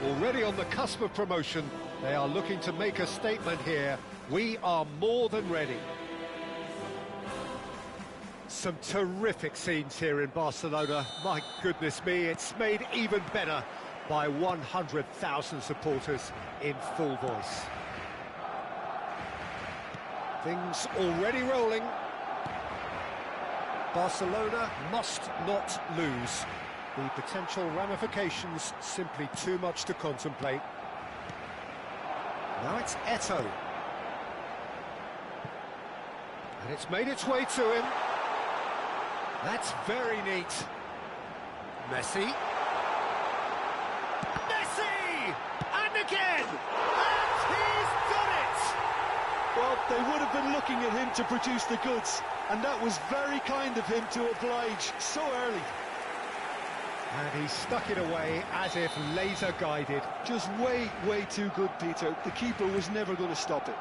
Already on the cusp of promotion, they are looking to make a statement here. We are more than ready. Some terrific scenes here in Barcelona. My goodness me, it's made even better by 100,000 supporters in full voice. Things already rolling. Barcelona must not lose. The potential ramifications simply too much to contemplate. Now it's Eto'o. And it's made its way to him. That's very neat. Messi. Messi! And again! And he's done it! Well, they would have been looking at him to produce the goods, and that was very kind of him to oblige so early. And he stuck it away as if laser-guided. Just way too good, Peter. The keeper was never going to stop it.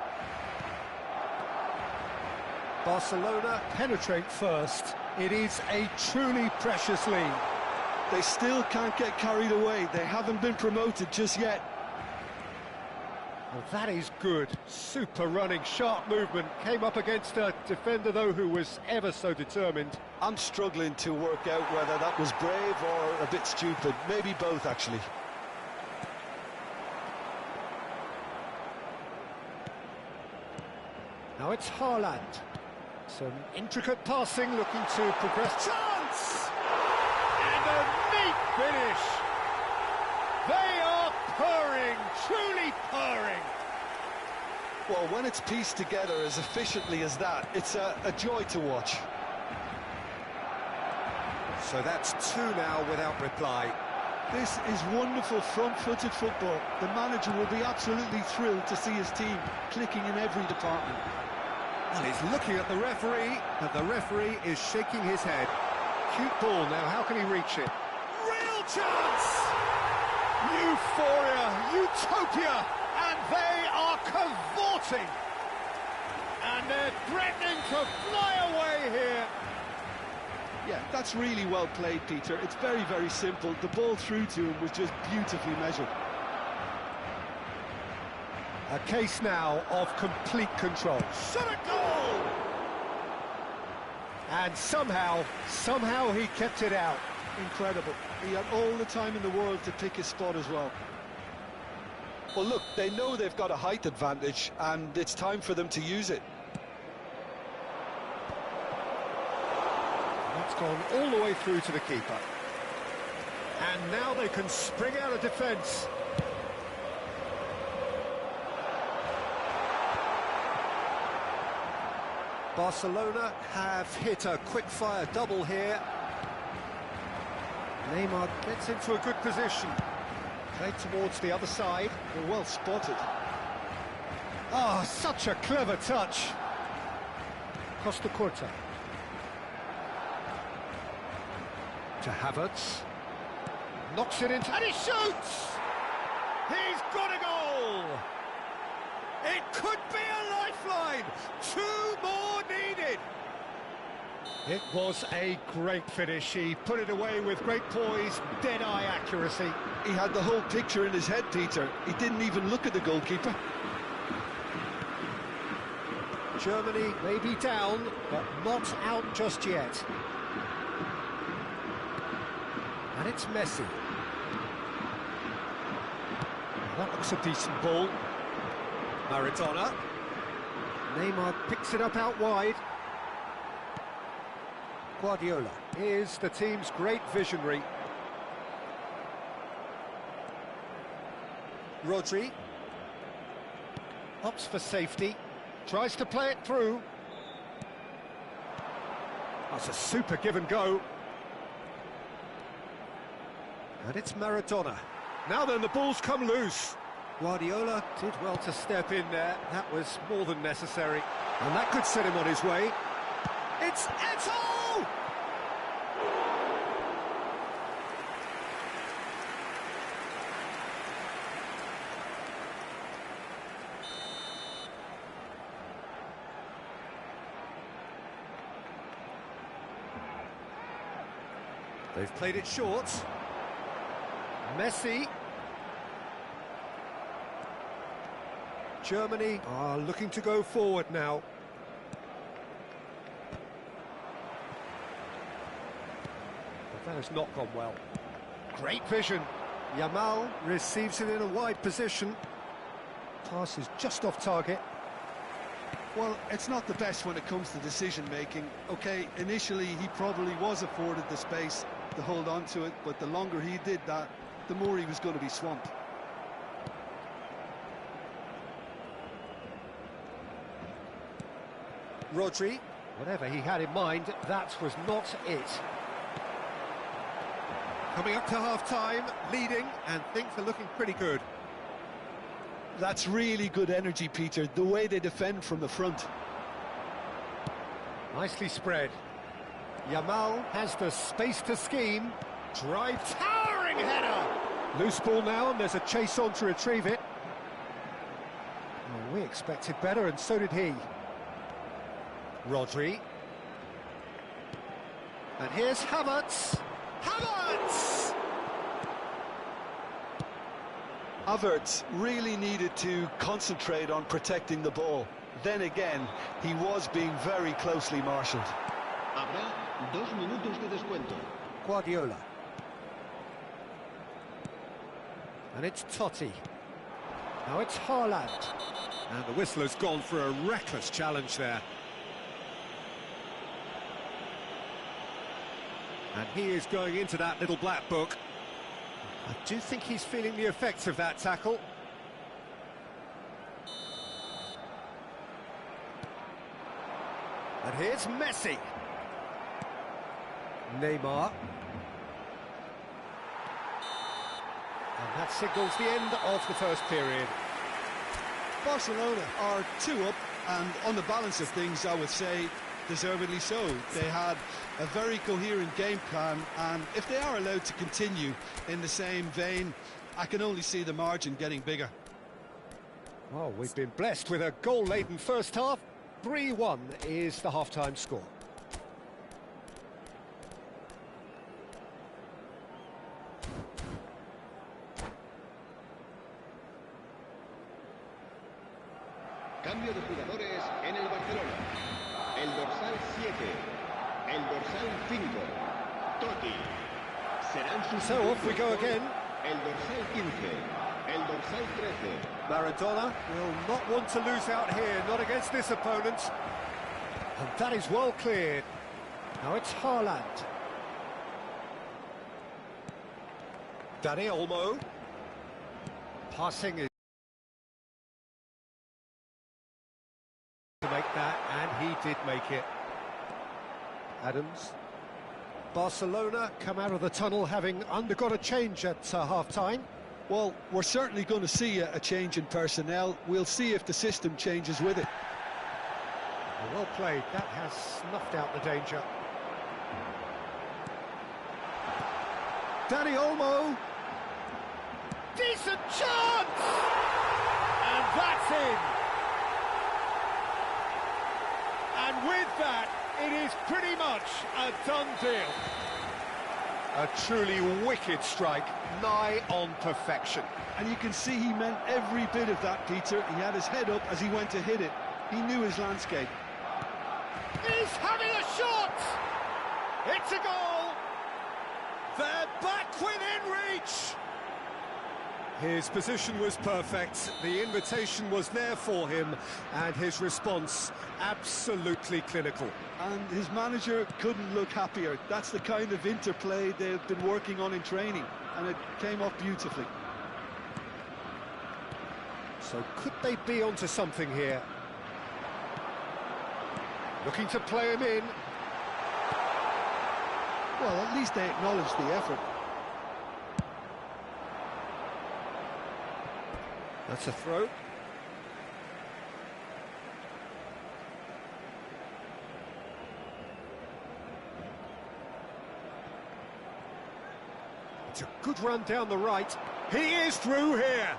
Barcelona penetrate first. It is a truly precious lead. They still can't get carried away. They haven't been promoted just yet. Well, that is good. Super running, sharp movement. Came up against a defender, though, who was ever so determined. I'm struggling to work out whether that was brave or a bit stupid. Maybe both, actually. Now it's Haaland. Some intricate passing, looking to progress. Chance! And a neat finish. They are purring, truly purring. Well, when it's pieced together as efficiently as that, it's a joy to watch. So that's two now without reply. This is wonderful front-footed football. The manager will be absolutely thrilled to see his team clicking in every department. Well, he's looking at the referee, but the referee is shaking his head. Cute ball now, how can he reach it? Real chance! Euphoria, utopia, and they are cavorting. And they're threatening to fly away here. Yeah, that's really well played, Peter. It's very, very simple. The ball through to him was just beautifully measured. A case now of complete control. Shot a goal! And somehow he kept it out. Incredible. He had all the time in the world to pick his spot as well. Well, look, they know they've got a height advantage, and it's time for them to use it. That's gone all the way through to the keeper. And now they can spring out of defence. Barcelona have hit a quick-fire double here. Neymar gets into a good position. Played towards the other side. They're well spotted. Ah, such a clever touch. Costa Curta. To Havertz. Knocks it into... And he shoots! He's got a goal! It could be a lifeline! 2 more needed! It was a great finish. He put it away with great poise, dead-eye accuracy. He had the whole picture in his head, Peter. He didn't even look at the goalkeeper. Germany may be down, but not out just yet. And it's Messi. That looks a decent ball. Maradona. Neymar picks it up out wide. Guardiola is the team's great visionary. Rodri opts for safety, tries to play it through. That's a super give and go. And it's Maradona. Now then, the ball's come loose. Guardiola did well to step in there. That was more than necessary. And that could set him on his way. It's Eto'o! They've played it short. Messi. Germany are looking to go forward now. But that has not gone well. Great vision. Yamal receives it in a wide position. Pass is just off target. Well, it's not the best when it comes to decision-making. OK, initially he probably was afforded the space to hold on to it, but the longer he did that, the more he was going to be swamped. Rodri, whatever he had in mind, that was not it. Coming up to half-time, leading, and things are looking pretty good. That's really good energy, Peter, the way they defend from the front. Nicely spread. Yamal has the space to scheme. Drive, towering header! Loose ball now, and there's a chase on to retrieve it. Well, we expected better, and so did he. Rodri. And here's Havertz. Havertz! Havertz really needed to concentrate on protecting the ball. Then again, he was being very closely marshalled. Habrá 2 minutos de descuento. Guardiola. And it's Totti. Now it's Haaland. And the whistle has gone for a reckless challenge there. And he is going into that little black book. I do think he's feeling the effects of that tackle. And here's Messi. Neymar. And that signals the end of the first period. Barcelona are 2 up, and on the balance of things, I would say deservedly so. They had a very coherent game plan, and if they are allowed to continue in the same vein, I can only see the margin getting bigger. Well, we've been blessed with a goal-laden first half. 3-1 is the half-time score. Cambio de jugadores en el Barcelona. El dorsal 7, el dorsal 5, Totti. Serán sus So off we go again. El dorsal 15, el dorsal 13. Maradona will not want to lose out here, not against this opponent. And that is well cleared. Now it's Haaland. Dani Olmo. Passing is to make that, and he did make it. Adams. Barcelona come out of the tunnel having undergone a change at half-time. Well, we're certainly going to see a change in personnel. We'll see if the system changes with it. Well played, that has snuffed out the danger. Dani Olmo. Decent chance! And that's in. And with that, it is pretty much a done deal. A truly wicked strike, nigh on perfection. And you can see he meant every bit of that, Peter. He had his head up as he went to hit it. He knew his landscape. He's having a shot! It's a goal! They're back within reach! His position was perfect, the invitation was there for him, and his response absolutely clinical. And his manager couldn't look happier. That's the kind of interplay they've been working on in training, and it came off beautifully. So could they be onto something here? Looking to play him in. Well, at least they acknowledged the effort. That's a throw. It's a good run down the right. He is through here.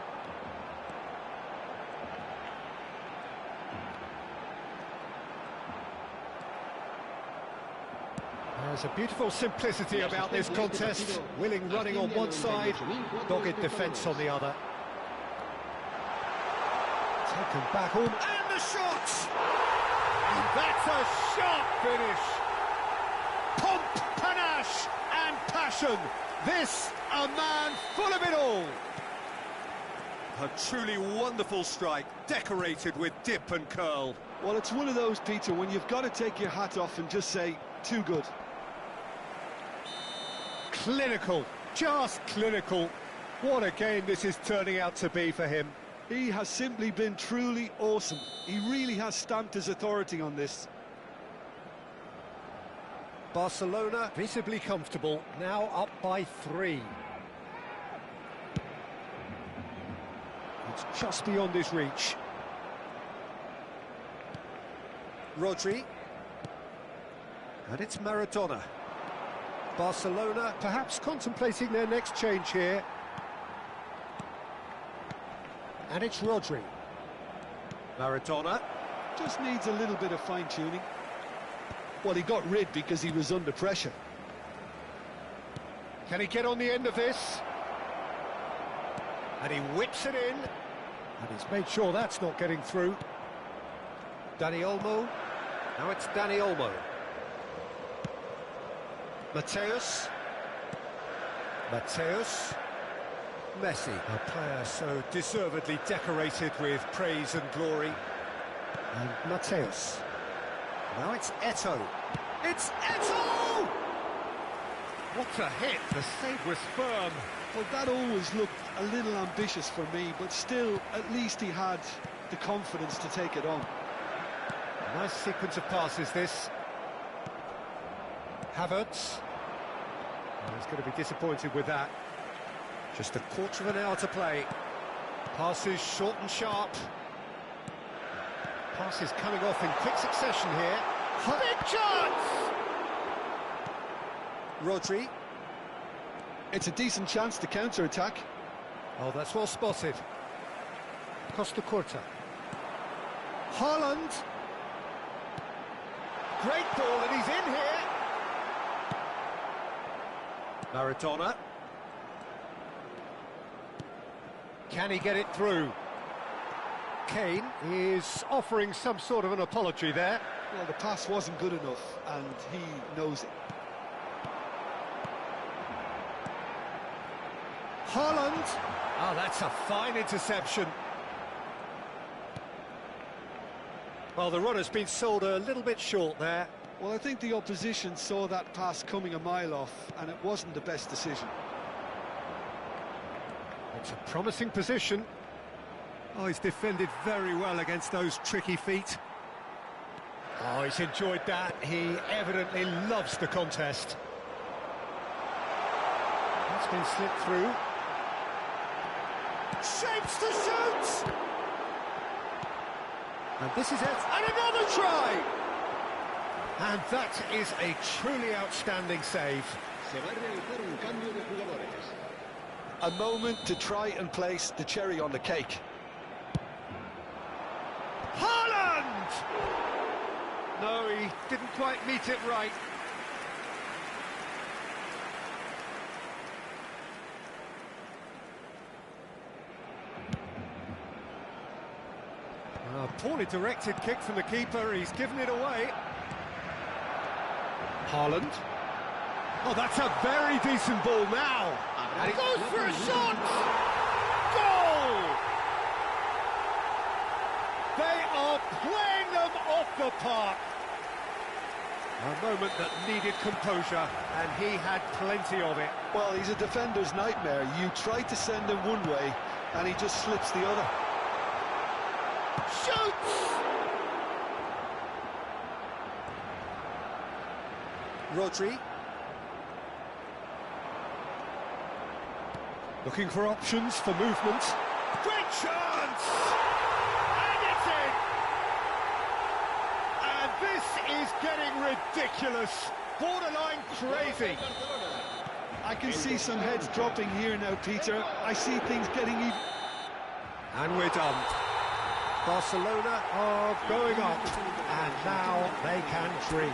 There's a beautiful simplicity about this contest. Willing running on one side, dogged defence on the other. Taken back home, and the shot! And that's a sharp finish. Pomp, panache, and passion. This, a man full of it all. A truly wonderful strike, decorated with dip and curl. Well, it's one of those, Peter, when you've got to take your hat off and just say, too good. Clinical, just clinical. What a game this is turning out to be for him. He has simply been truly awesome. He really has stamped his authority on this. Barcelona visibly comfortable, now up by 3. It's just beyond his reach. Rodri. And it's Maradona. Barcelona perhaps contemplating their next change here. And it's Rodri. Maradona. Just needs a little bit of fine-tuning. Well, he got rid because he was under pressure. Can he get on the end of this? And he whips it in. And he's made sure that's not getting through. Dani Olmo. Now it's Dani Olmo. Mateus. Mateus. Messi, a player so deservedly decorated with praise and glory. And Mateus. Now it's Eto'o. It's Eto'o! What a hit! The save was firm. Well, that always looked a little ambitious for me, but still, at least he had the confidence to take it on. Nice sequence of passes, this. Havertz. Oh, he's going to be disappointed with that. Just a quarter of an hour to play. Passes short and sharp. Passes coming off in quick succession here. Big chance! Rodri. It's a decent chance to counter-attack. Oh, that's well spotted. Costa Curta. Haaland. Great ball, and he's in here. Maradona. Can he get it through? Kane is offering some sort of an apology there. Well, the pass wasn't good enough, and he knows it. Haaland. Oh, that's a fine interception. Well, the runner's been sold a little bit short there. Well, I think the opposition saw that pass coming a mile off, and it wasn't the best decision. It's a promising position. Oh, he's defended very well against those tricky feet. Oh, he's enjoyed that. He evidently loves the contest. That's been slipped through. Shapes to shoot! And this is it. And another try! And that is a truly outstanding save. Se va a realizar un cambio de jugadores. A moment to try and place the cherry on the cake. Haaland! No, he didn't quite meet it right. A poorly directed kick from the keeper, he's given it away. Haaland. Oh, that's a very decent ball now. And he goes for a shot! Goal! They are playing them off the park. A moment that needed composure, and he had plenty of it. Well, he's a defender's nightmare. You try to send him one way, and he just slips the other. Shoots! Rodri. Looking for options for movement. Great chance! And it's in! And this is getting ridiculous. Borderline crazy. I can see some heads dropping here now, Peter. I see things getting even... And we're done. Barcelona are going up, and now they can dream.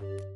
You